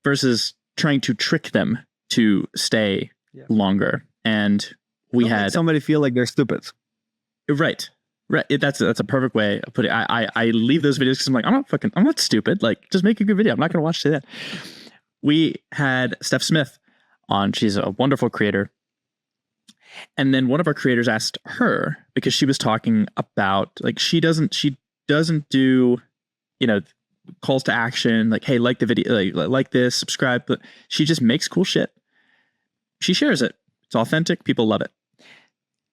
versus trying to trick them to stay longer. And we had somebody feel like they're stupid. Right. That's a perfect way of putting it. I leave those videos because I'm like, I'm not stupid. Like, just make a good video. I'm not going to watch that. We had Steph Smith on. She's a wonderful creator. And then one of our creators asked her, because she was talking about like, she doesn't do, calls to action, like, hey, like the video, like this, subscribe, but she just makes cool shit. She shares it. It's authentic. People love it.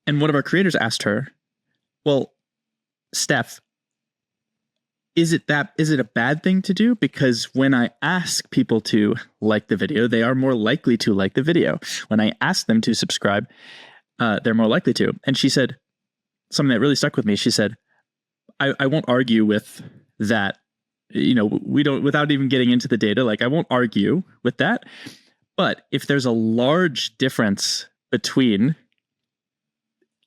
And one of our creators asked her, well, Steph, is it a bad thing to do? Because when I ask people to like the video, they are more likely to like the video. When I ask them to subscribe, they're more likely to. And she said something that really stuck with me. She said, I won't argue with that. We don't, without even getting into the data, like I won't argue with that. But if there's a large difference between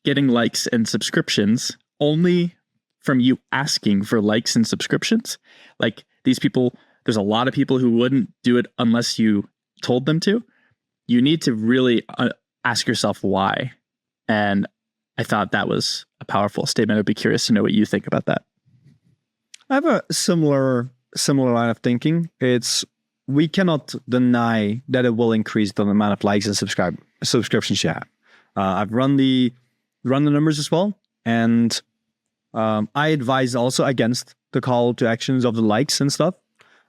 getting likes and subscriptions only from you asking for likes and subscriptions, like these people, there's a lot of people who wouldn't do it unless you told them to. You need to really ask yourself why. And I thought that was a powerful statement. I'd be curious to know what you think about that. I have a similar line of thinking. We cannot deny that it will increase the amount of likes and subscriptions you have. I've run the numbers as well, and I advise also against the call to actions of the likes and stuff.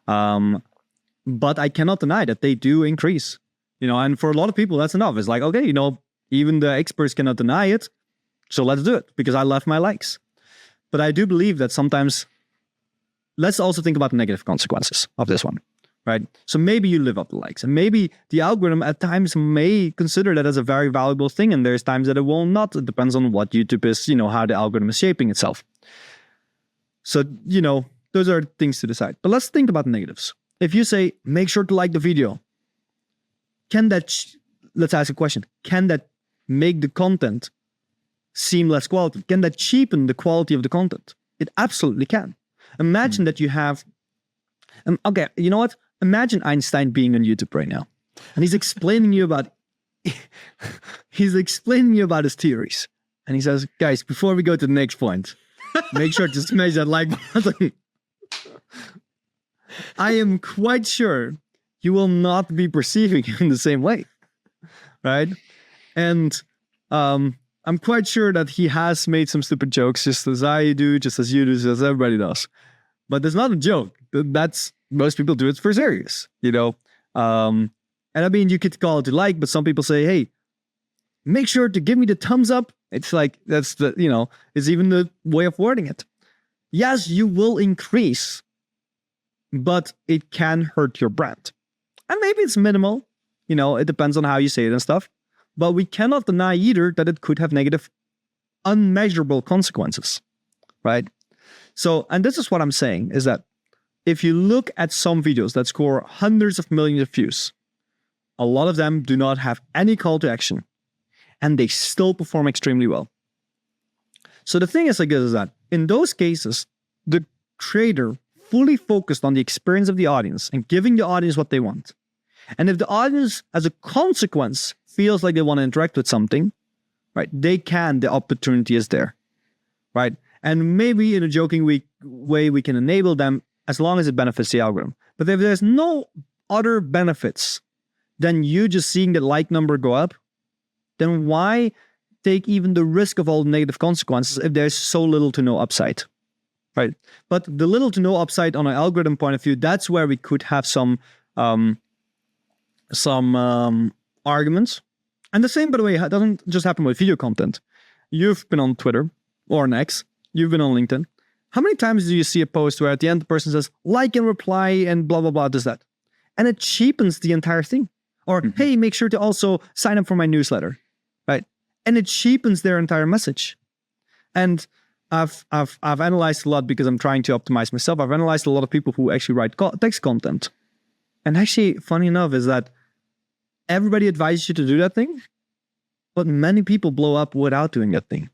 But I cannot deny that they do increase. And for a lot of people, that's enough. It's like, okay, even the experts cannot deny it, so let's do it because I love my likes. But I do believe that sometimes, let's also think about the negative consequences of this one. Right. So maybe you live up the likes, and maybe the algorithm at times may consider that as a very valuable thing. And there's times that it will not. It depends on what YouTube is, how the algorithm is shaping itself. So, those are things to decide. But let's think about the negatives. If you say, make sure to like the video, let's ask a question. Can that make the content seem less quality? Can that cheapen the quality of the content? It absolutely can. Imagine that you have, okay, you know what? Imagine Einstein being on YouTube right now, and he's explaining you about his theories. And he says, guys, before we go to the next point, make sure to smash that like button. I am quite sure you will not be perceiving him in the same way, right? And I'm quite sure that he has made some stupid jokes, just as I do, just as you do, just as everybody does. But it's not a joke. Most people do it for serious, And I mean, you could call it a like, but some people say, hey, make sure to give me the thumbs up. It's like, that's it's even the way of wording it. Yes, you will increase, but it can hurt your brand. And maybe it's minimal, it depends on how you say it and stuff. But we cannot deny either that it could have negative, unmeasurable consequences, right? So, and this is what I'm saying, is that if you look at some videos that score hundreds of millions of views, a lot of them do not have any call to action, and they still perform extremely well. So the thing is like this, is that in those cases, the creator fully focused on the experience of the audience and giving the audience what they want. And if the audience, as a consequence, feels like they want to interact with something, right, the opportunity is there, right? And maybe in a joking way, we can enable them as long as it benefits the algorithm. But if there's no other benefits than you just seeing the like number go up, then why take even the risk of all the negative consequences if there's so little to no upside, right? But the little to no upside on an algorithm point of view, that's where we could have some arguments. And the same, by the way, doesn't just happen with video content. You've been on Twitter or on X, you've been on LinkedIn. How many times do you see a post where at the end the person says, like and reply and blah, blah, blah, does that? And it cheapens the entire thing. Or, hey, make sure to also sign up for my newsletter, right? And it cheapens their entire message. And I've analyzed a lot because I'm trying to optimize myself. I've analyzed a lot of people who actually write text content. And actually, funny enough, is that everybody advises you to do that thing, but many people blow up without doing that thing,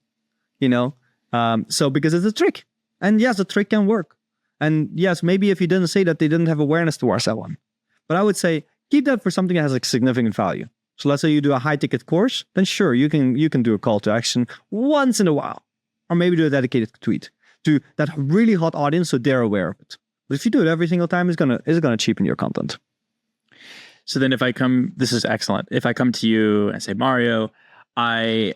So because it's a trick. And yes, a trick can work. And yes, maybe if you didn't say that, they didn't have awareness towards that one. But I would say, keep that for something that has a significant value. So let's say you do a high ticket course, then sure, you can do a call to action once in a while, or maybe do a dedicated tweet to that really hot audience so they're aware of it. But if you do it every single time, it's gonna cheapen your content. So then this is excellent. If I come to you and say, Mario, I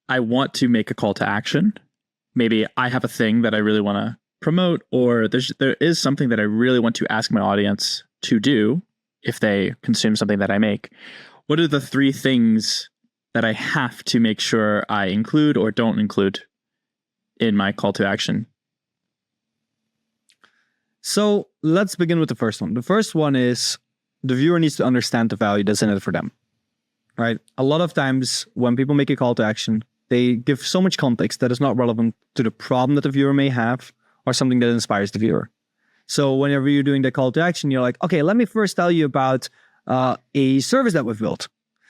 want to make a call to action. Maybe I have a thing that I really want to promote, or there is something that I really want to ask my audience to do if they consume something that I make. What are the 3 things that I have to make sure I include or don't include in my call to action? So let's begin with the first one. The first one is the viewer needs to understand the value that's in it for them, right? A lot of times when people make a call to action, they give so much context that is not relevant to the problem that the viewer may have or something that inspires the viewer. So whenever you're doing the call to action, you're like, okay, let me first tell you about a service that we've built.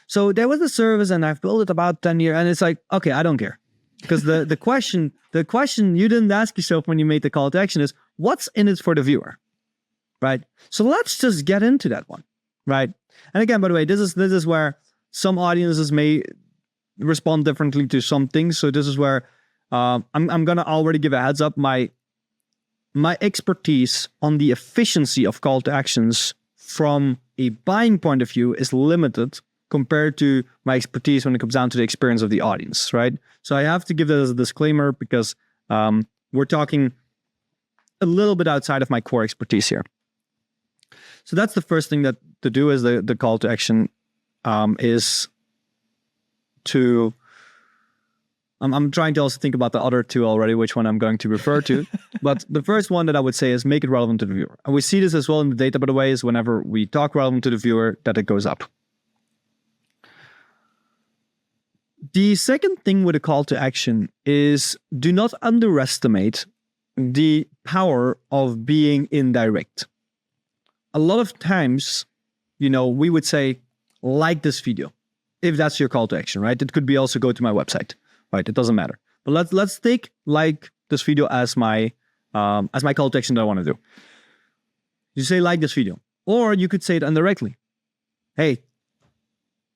So there was a service and I've built it about 10 years. And it's like, okay, I don't care. Because the question you didn't ask yourself when you made the call to action is, what's in it for the viewer, right? So let's just get into that one, right? And again, by the way, this is where some audiences may respond differently to some things. So this is where I'm gonna already give a heads up. My expertise on the efficiency of call to actions from a buying point of view is limited compared to my expertise when it comes down to the experience of the audience, right? So I have to give that as a disclaimer because we're talking a little bit outside of my core expertise here. So that's the first thing that to do is the call to action is to... I'm trying to also think about the other 2 already, which one I'm going to refer to. But the first one that I would say is make it relevant to the viewer. And we see this as well in the data, by the way, is whenever we talk relevant to the viewer, that it goes up. The second thing with a call to action is do not underestimate the power of being indirect. A lot of times, we would say, like this video, if that's your call to action, right? It could be also go to my website. Right, it doesn't matter. But let's take like this video as my call to action that I want to do. You say like this video, or you could say it indirectly. Hey,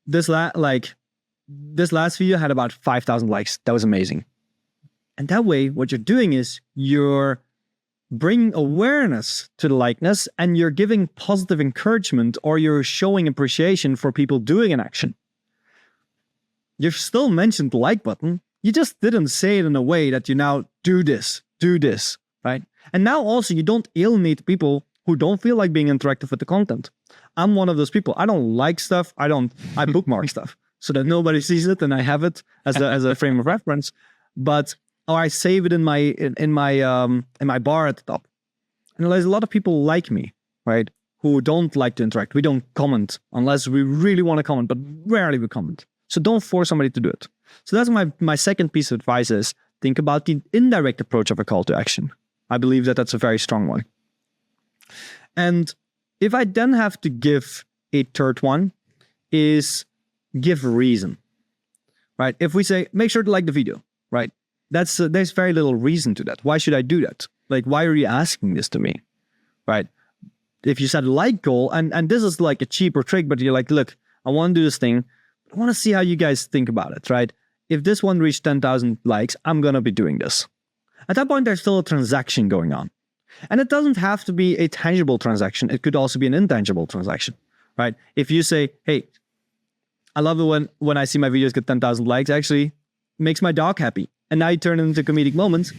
this last video had about 5,000 likes. That was amazing. And that way, what you're doing is you're bringing awareness to the likeness, and you're giving positive encouragement, or you're showing appreciation for people doing an action. You've still mentioned the like button. You just didn't say it in a way that you now do this, right? And now also you don't alienate people who don't feel like being interactive with the content. I'm one of those people. I don't like stuff. I bookmark stuff so that nobody sees it and I have it as a frame of reference. Or I save it in my bar at the top. And there's a lot of people like me, right? who don't like to interact. We don't comment unless we really want to comment, but rarely we comment. So don't force somebody to do it. So that's my second piece of advice is think about the indirect approach of a call to action. I believe that that's a very strong one. And if I then have to give a third one, is give reason, right? If we say, make sure to like the video, right? There's very little reason to that. Why should I do that? Like, why are you asking this to me, right? If you set a like goal, and this is like a cheaper trick, but you're like, look, I want to do this thing. I want to see how you guys think about it, right? If this one reached 10,000 likes, I'm going to be doing this. At that point, there's still a transaction going on. And it doesn't have to be a tangible transaction. It could also be an intangible transaction, right? If you say, hey, I love it when I see my videos get 10,000 likes, actually makes my dog happy. And now you turn it into comedic moments.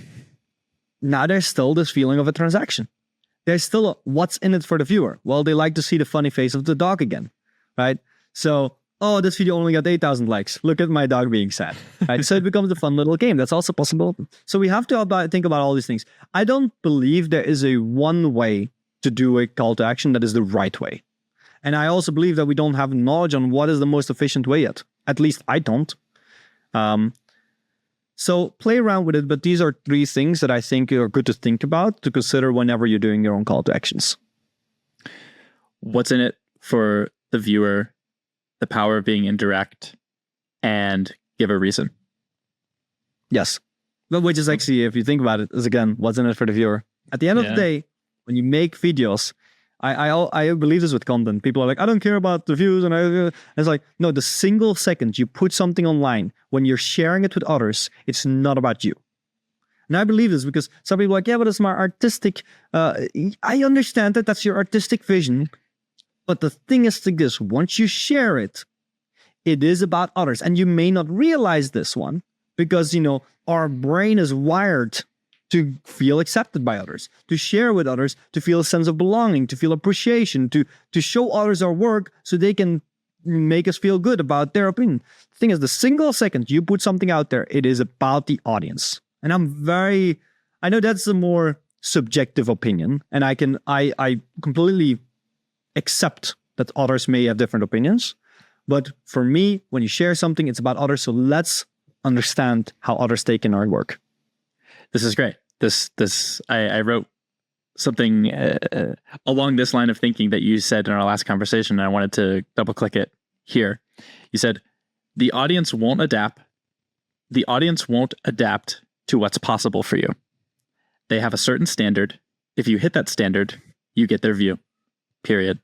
Now there's still this feeling of a transaction. There's still what's in it for the viewer. Well, they like to see the funny face of the dog again, right? So, oh, this video only got 8,000 likes. Look at my dog being sad, right? So it becomes a fun little game. That's also possible. So we have to think about all these things. I don't believe there is a one way to do a call to action that is the right way. And I also believe that we don't have knowledge on what is the most efficient way yet. At least I don't. So play around with it, but these are 3 things that I think are good to think about, to consider whenever you're doing your own call to actions. What's in it for the viewer, the power of being indirect, and give a reason. Yes. But which is actually, if you think about it, is again, what's in it for the viewer? At the end of the day, when you make videos, I believe this with content. People are like, I don't care about the views. And it's like, no, the single second you put something online, when you're sharing it with others, it's not about you. And I believe this because some people are like, yeah, but it's my artistic. I understand that that's your artistic vision. But the thing is like this, once you share it, it is about others. And you may not realize this one because, you know, our brain is wired to feel accepted by others, to share with others, to feel a sense of belonging, to feel appreciation, to show others our work so they can make us feel good about their opinion. The thing is, the single second you put something out there, it is about the audience. And I know that's a more subjective opinion, and I completely accept that others may have different opinions. But for me, when you share something, it's about others. So let's understand how others take in our work. This is great. I wrote something along this line of thinking that you said in our last conversation, and I wanted to double click it here. You said, the audience won't adapt. The audience won't adapt to what's possible for you. They have a certain standard. If you hit that standard, you get their view. Period.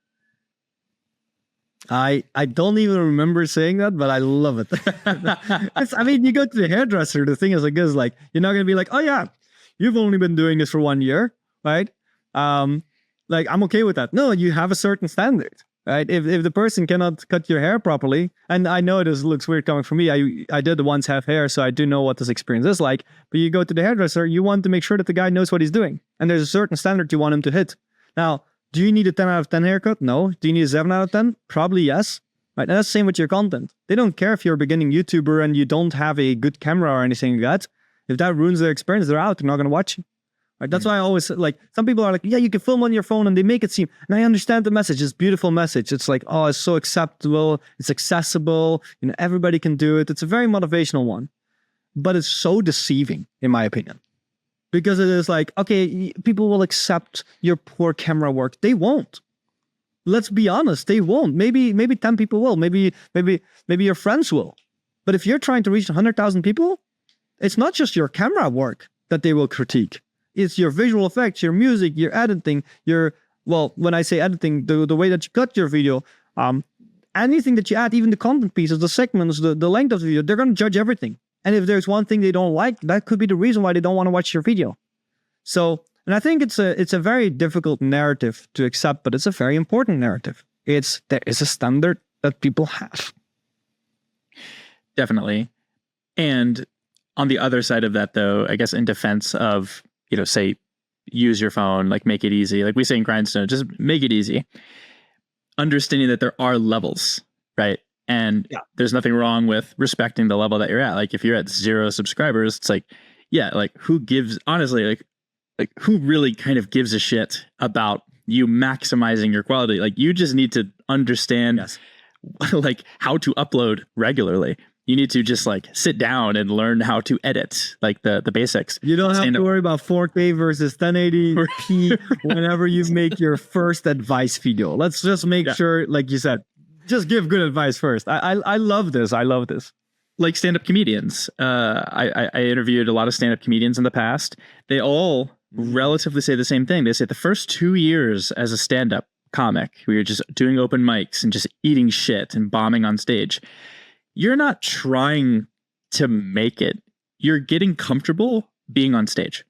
I don't even remember saying that, but I love it. I mean, you go to the hairdresser, the thing is like this, like, you're not going to be like, oh yeah, you've only been doing this for 1 year, right? Like, I'm okay with that. No, you have a certain standard, right? If the person cannot cut your hair properly, and I know this looks weird coming from me, I did once have hair, so I do know what this experience is like, but you go to the hairdresser, you want to make sure that the guy knows what he's doing, and there's a certain standard you want him to hit. Now, do you need a 10 out of 10 haircut? No. Do you need a 7 out of 10? Probably yes. Right? And that's the same with your content. They don't care if you're a beginning YouTuber and you don't have a good camera or anything like that. If that ruins their experience, they're out. They're not going to watch you. Right? That's why I always, like, some people are like, yeah, you can film on your phone, and they make it seem, and I understand the message. It's a beautiful message. It's like, oh, it's so acceptable. It's accessible. You know, everybody can do it. It's a very motivational one. But it's so deceiving, in my opinion. Because it is like, okay, people will accept your poor camera work. They won't. Let's be honest, they won't. Maybe 10 people will. Maybe your friends will. But if you're trying to reach 100,000 people, it's not just your camera work that they will critique. It's your visual effects, your music, your editing, when I say editing, the way that you cut your video, anything that you add, even the content pieces, the segments, the length of the video, they're going to judge everything. And if there's one thing they don't like, that could be the reason why they don't want to watch your video. So, and I think it's a very difficult narrative to accept, but it's a very important narrative. There is a standard that people have. Definitely. And on the other side of that, though, I guess in defense of, you know, say, use your phone, like make it easy. Like we say in Grindstone, just make it easy. Understanding that there are levels, right? And there's nothing wrong with respecting the level that you're at. Like if you're at 0 subscribers, it's like, yeah, like who gives, honestly, like who really kind of gives a shit about you maximizing your quality. Like, you just need to understand like how to upload regularly. You need to just like sit down and learn how to edit, like the basics. You don't have to worry about 4K versus 1080p whenever you make your first advice video. Let's just make sure, like you said, just give good advice first. I love this. I love this. Like stand-up comedians. I interviewed a lot of stand-up comedians in the past. They all relatively say the same thing. They say the first 2 years as a stand-up comic, we were just doing open mics and just eating shit and bombing on stage. You're not trying to make it. You're getting comfortable being on stage.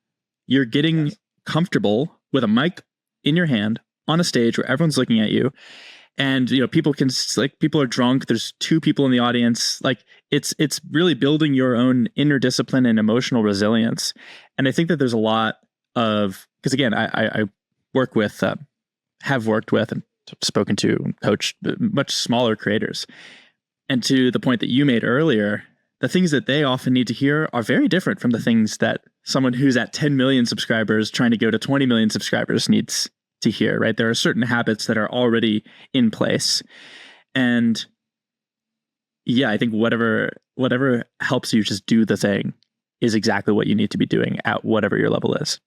You're getting comfortable with a mic in your hand on a stage where everyone's looking at you. And, you know, people are drunk. There's 2 people in the audience. Like, it's really building your own inner discipline and emotional resilience. And I think that there's a lot of, because again, I work with, have worked with and spoken to and coached much smaller creators. And to the point that you made earlier, the things that they often need to hear are very different from the things that someone who's at 10 million subscribers trying to go to 20 million subscribers needs to hear, right? There are certain habits that are already in place. And yeah, I think whatever helps you just do the thing is exactly what you need to be doing at whatever your level is.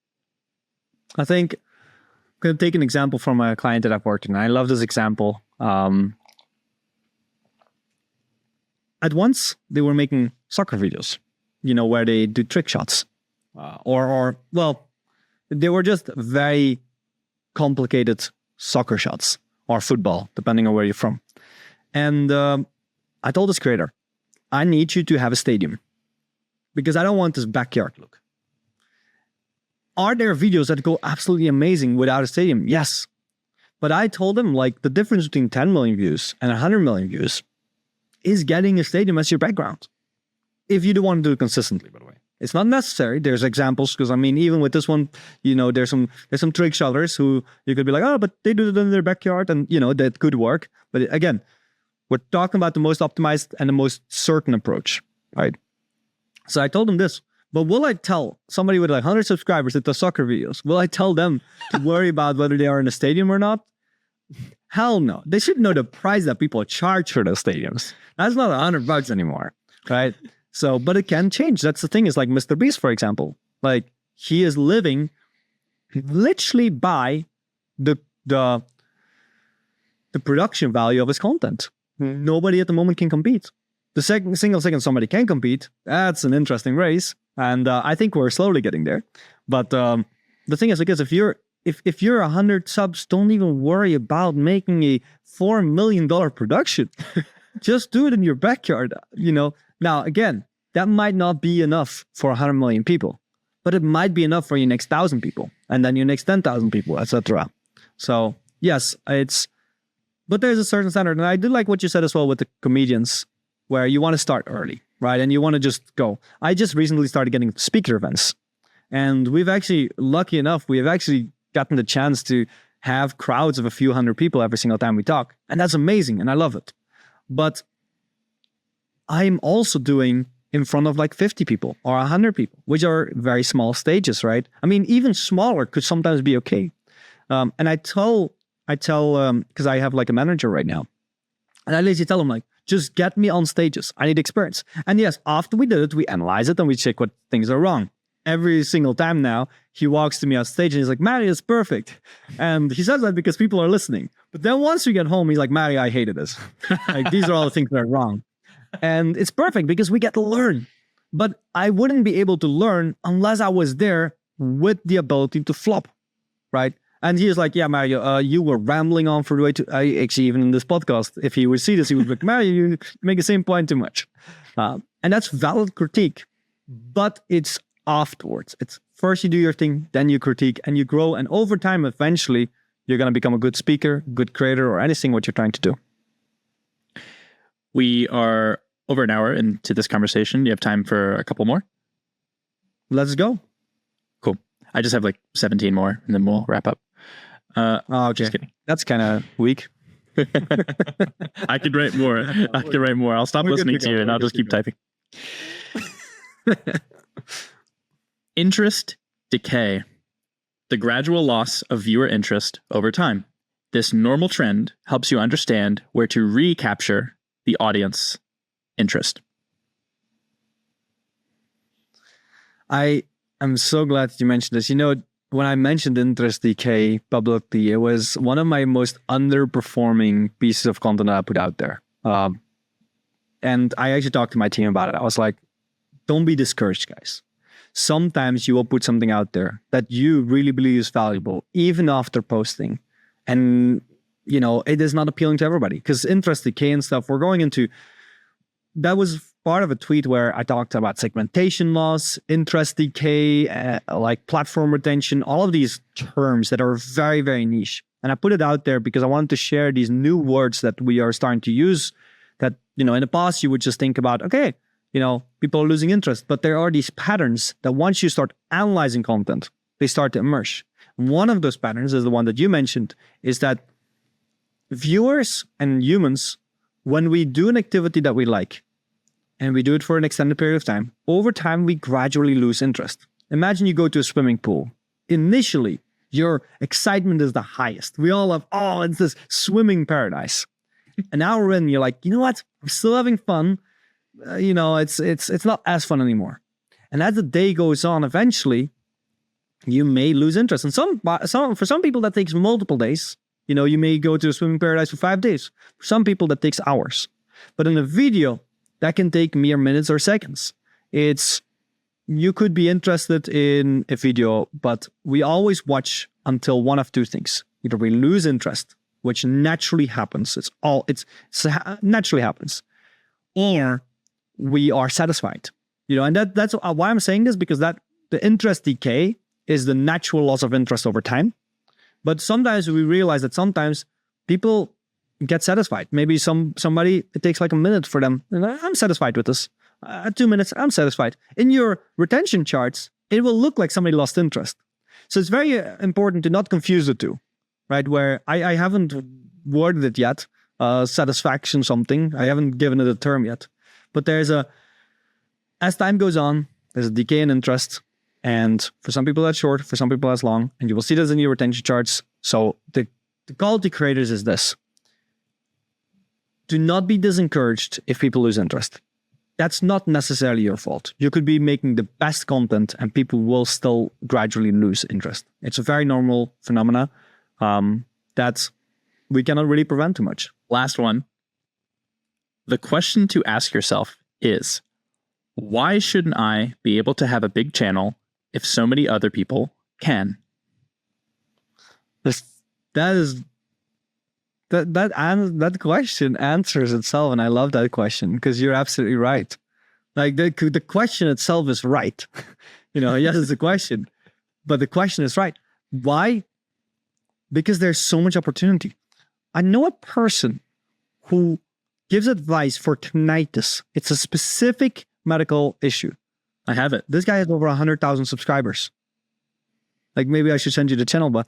I think I'm going to take an example from a client that I've worked with. I love this example. At once, they were making soccer videos, you know, where they do trick shots. Or they were just very complicated soccer shots or football, depending on where you're from. And I told this creator, I need you to have a stadium because I don't want this backyard look. Are there videos that go absolutely amazing without a stadium? Yes. But I told him, like, the difference between 10 million views and 100 million views is getting a stadium as your background. If you do want to do it consistently, by the way. It's not necessary. There's examples, because I mean, even with this one, you know, there's some trick shotters who you could be like, oh, but they do it in their backyard, and you know, that could work. But again, we're talking about the most optimized and the most certain approach, right? So I told him this, but will I tell somebody with like 100 subscribers that does soccer videos, will I tell them to worry about whether they are in a stadium or not? Hell no. They should know the price that people charge for those stadiums. That's not $100 anymore, right? So, but it can change. That's the thing, is like MrBeast, for example. Like, he is living literally by the production value of his content. Nobody at the moment can compete. The single second somebody can compete, that's an interesting race. And I think we're slowly getting there. But the thing is, because if you're 100 subs, don't even worry about making a $4 million production. Just do it in your backyard, you know. Now, again, that might not be enough for 100 million people, but it might be enough for your next 1,000 people, and then your next 10,000 people, etc. So, yes, but there's a certain standard. And I do like what you said as well with the comedians, where you want to start early, right? And you want to just go. I just recently started getting speaker events, and we've actually, lucky enough, we have actually gotten the chance to have crowds of a few hundred people every single time we talk. And that's amazing, and I love it. But I'm also doing in front of like 50 people or 100 people, which are very small stages, right? I mean, even smaller could sometimes be okay. And I tell, because I have like a manager right now, and I literally tell him, like, just get me on stages. I need experience. And yes, after we did it, we analyze it and we check what things are wrong. Every single time now, he walks to me on stage and he's like, Matty, it's perfect. And he says that because people are listening. But then once we get home, he's like, Matty, I hated this. Like, these are all the things that are wrong. And it's perfect because we get to learn. But I wouldn't be able to learn unless I was there with the ability to flop, right? And he is like, yeah, Mario, you were rambling on for way too... actually, even in this podcast, if he would see this, he would be like, Mario, you make the same point too much. And that's valid critique. But it's afterwards. It's first you do your thing, then you critique, and you grow. And over time, eventually, you're going to become a good speaker, good creator, or anything what you're trying to do. We are over an hour into this conversation. Do you have time for a couple more? Let's go. Cool. I just have like 17 more, and then we'll wrap up. Okay. Just kidding. That's kind of weak. I could write more. I could write more. I'll stop listening to you, and I'll just keep typing. Interest, decay. the gradual loss of viewer interest over time. This normal trend helps you understand where to recapture the audience interest. I am so glad that you mentioned this. You know, when I mentioned interest decay publicly, it was one of my most underperforming pieces of content that I put out there. And I actually talked to my team about it. I was like, don't be discouraged, guys. Sometimes you will put something out there that you really believe is valuable, even after posting. And, you know, it is not appealing to everybody because interest decay and stuff we're going into. That was part of a tweet where I talked about segmentation loss, interest decay, like platform retention, all of these terms that are very, very niche. And I put it out there because I wanted to share these new words that we are starting to use that, you know, in the past you would just think about, okay, you know, people are losing interest, but there are these patterns that once you start analyzing content, they start to emerge. One of those patterns is the one that you mentioned, is that viewers and humans, when we do an activity that we like, and we do it for an extended period of time, over time, we gradually lose interest. Imagine you go to a swimming pool. Initially, your excitement is the highest. We all have, oh, it's this swimming paradise. An hour in, you're like, you know what? I'm still having fun. You know, it's not as fun anymore. And as the day goes on, eventually, you may lose interest. And for some people, that takes multiple days. You know, you may go to a swimming paradise for 5 days. For some people, that takes hours. But in a video, that can take mere minutes or seconds. You could be interested in a video, but we always watch until one of two things. Either we lose interest, which naturally happens. It naturally happens. Or we are satisfied. You know, and that's why I'm saying this, because that the interest decay is the natural loss of interest over time. But sometimes we realize that sometimes people get satisfied. Maybe somebody, it takes like a minute for them. And I'm satisfied with this. 2 minutes, I'm satisfied. In your retention charts, it will look like somebody lost interest. So it's very important to not confuse the two, right? Where I haven't worded it yet, satisfaction something. I haven't given it a term yet. But as time goes on, there's a decay in interest. And for some people that's short, for some people that's long. And you will see this in your retention charts. So the call to creators is this. Do not be disencouraged if people lose interest. That's not necessarily your fault. You could be making the best content and people will still gradually lose interest. It's a very normal phenomena that we cannot really prevent too much. Last one. The question to ask yourself is, why shouldn't I be able to have a big channel if so many other people can? That question answers itself, and I love that question because you're absolutely right. Like the question itself is right. You know, yes, it's a question, but the question is right. Why? Because there's so much opportunity. I know a person who gives advice for tinnitus. It's a specific medical issue. I have it. This guy has over 100,000 subscribers. Like, maybe I should send you the channel, but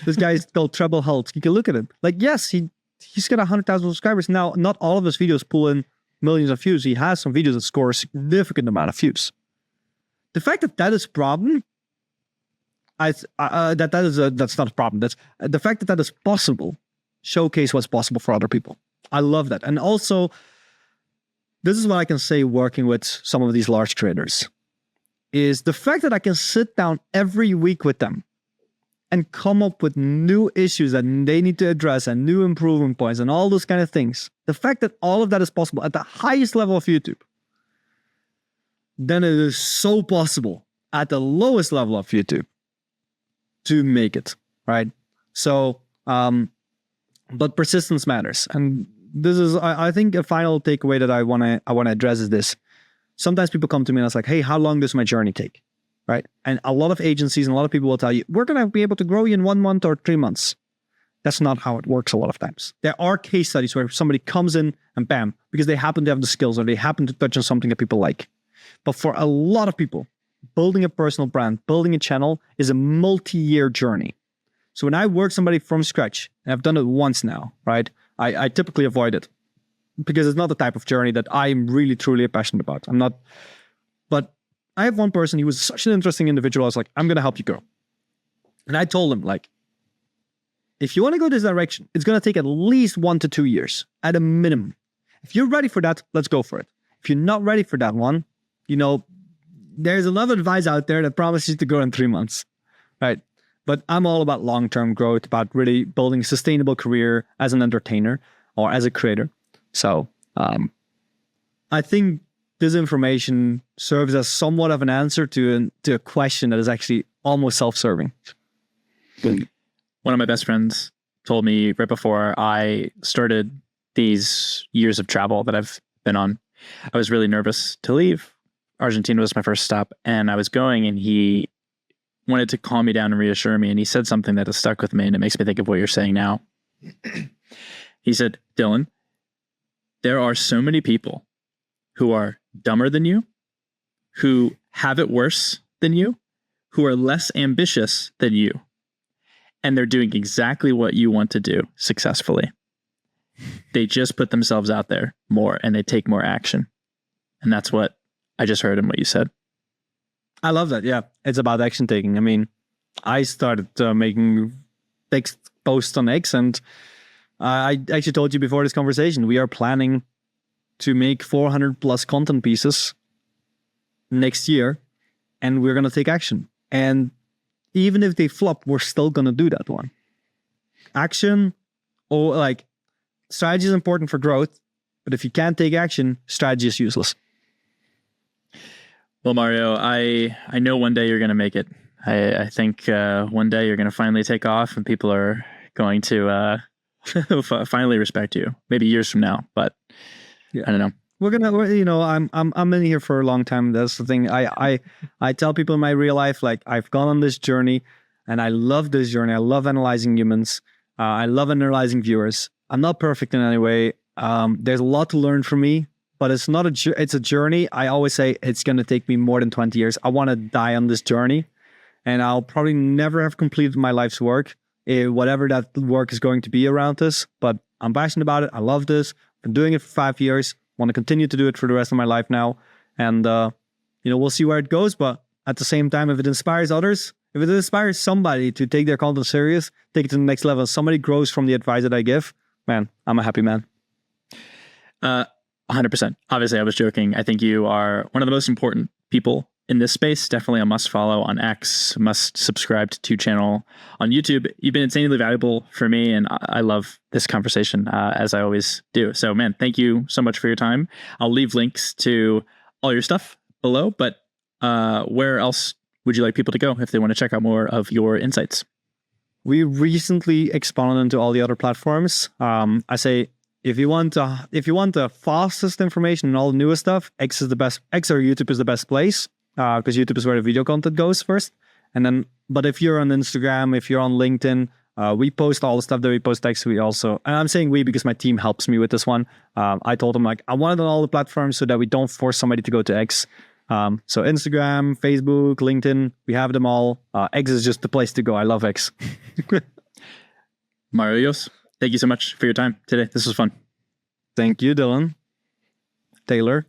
this guy is called Treble Health. You can look at him. Like, yes, he's got 100,000 subscribers. Now, not all of his videos pull in millions of views. He has some videos that score a significant amount of views. The fact that is a problem, that's not a problem. That's the fact that is possible. Showcase what's possible for other people. I love that. And also, this is what I can say working with some of these large creators, is the fact that I can sit down every week with them and come up with new issues that they need to address and new improvement points and all those kind of things. The fact that all of that is possible at the highest level of YouTube, then it is so possible at the lowest level of YouTube to make it, right? So, but persistence matters. And this is, I think, a final takeaway that I want to address is this. Sometimes people come to me and it's like, hey, how long does my journey take? Right? And a lot of agencies and a lot of people will tell you, we're going to be able to grow you in 1 month or 3 months. That's not how it works a lot of times. There are case studies where somebody comes in and bam, because they happen to have the skills or they happen to touch on something that people like. But for a lot of people, building a personal brand, building a channel is a multi-year journey. So when I work somebody from scratch, and I've done it once now, right? I typically avoid it because it's not the type of journey that I'm really, truly passionate about. I'm not, but I have one person, he was such an interesting individual. I was like, I'm going to help you grow. And I told him, like, if you want to go this direction, it's going to take at least 1 to 2 years at a minimum. If you're ready for that, let's go for it. If you're not ready for that one, you know, there's a lot of advice out there that promises to grow in 3 months, right? But I'm all about long-term growth, about really building a sustainable career as an entertainer or as a creator. So I think this information serves as somewhat of an answer to a question that is actually almost self-serving. One of my best friends told me right before I started these years of travel that I've been on, I was really nervous to leave. Argentina was my first stop, and I was going, and he wanted to calm me down and reassure me. And he said something that has stuck with me, and it makes me think of what you're saying now. He said, Dillan, there are so many people who are dumber than you, who have it worse than you, who are less ambitious than you. And they're doing exactly what you want to do successfully. They just put themselves out there more and they take more action. And that's what I just heard in what you said. I love that. Yeah. It's about action taking. I mean, I started making text posts on X, and I actually told you before this conversation, we are planning to make 400 plus content pieces next year, and we're going to take action. And even if they flop, we're still going to do that one. Action, or like, strategy is important for growth, but if you can't take action, strategy is useless. Well, Mario, I know one day you're going to make it. I think one day you're going to finally take off and people are going to finally respect you. Maybe years from now, but yeah. I don't know. I'm in here for a long time. That's the thing. I tell people in my real life, like, I've gone on this journey and I love this journey. I love analyzing humans. I love analyzing viewers. I'm not perfect in any way. There's a lot to learn from me, but it's a journey. I always say it's going to take me more than 20 years. I want to die on this journey, and I'll probably never have completed my life's work, whatever that work is going to be around this. But I'm passionate about it. I love this. I've been doing it for 5 years. Want to continue to do it for the rest of my life now. And, we'll see where it goes. But at the same time, if it inspires others, if it inspires somebody to take their content serious, take it to the next level, somebody grows from the advice that I give, man, I'm a happy man. 100%. Obviously, I was joking. I think you are one of the most important people in this space. Definitely a must follow on X, must subscribe to channel on YouTube. You've been insanely valuable for me, and I love this conversation as I always do. So, man, thank you so much for your time. I'll leave links to all your stuff below, but where else would you like people to go if they want to check out more of your insights? We recently expanded into all the other platforms. I say, if you want the fastest information and all the newest stuff, X is the best. X or YouTube is the best place, because YouTube is where the video content goes first. And then, but if you're on Instagram, if you're on LinkedIn, we post all the stuff that we post. X, we also, and I'm saying we because my team helps me with this one. I told them, like, I want it on all the platforms so that we don't force somebody to go to X. So Instagram, Facebook, LinkedIn, we have them all. X is just the place to go. I love X. Mario, Joos, thank you so much for your time today. This was fun. Thank you, Dillan. Taylor.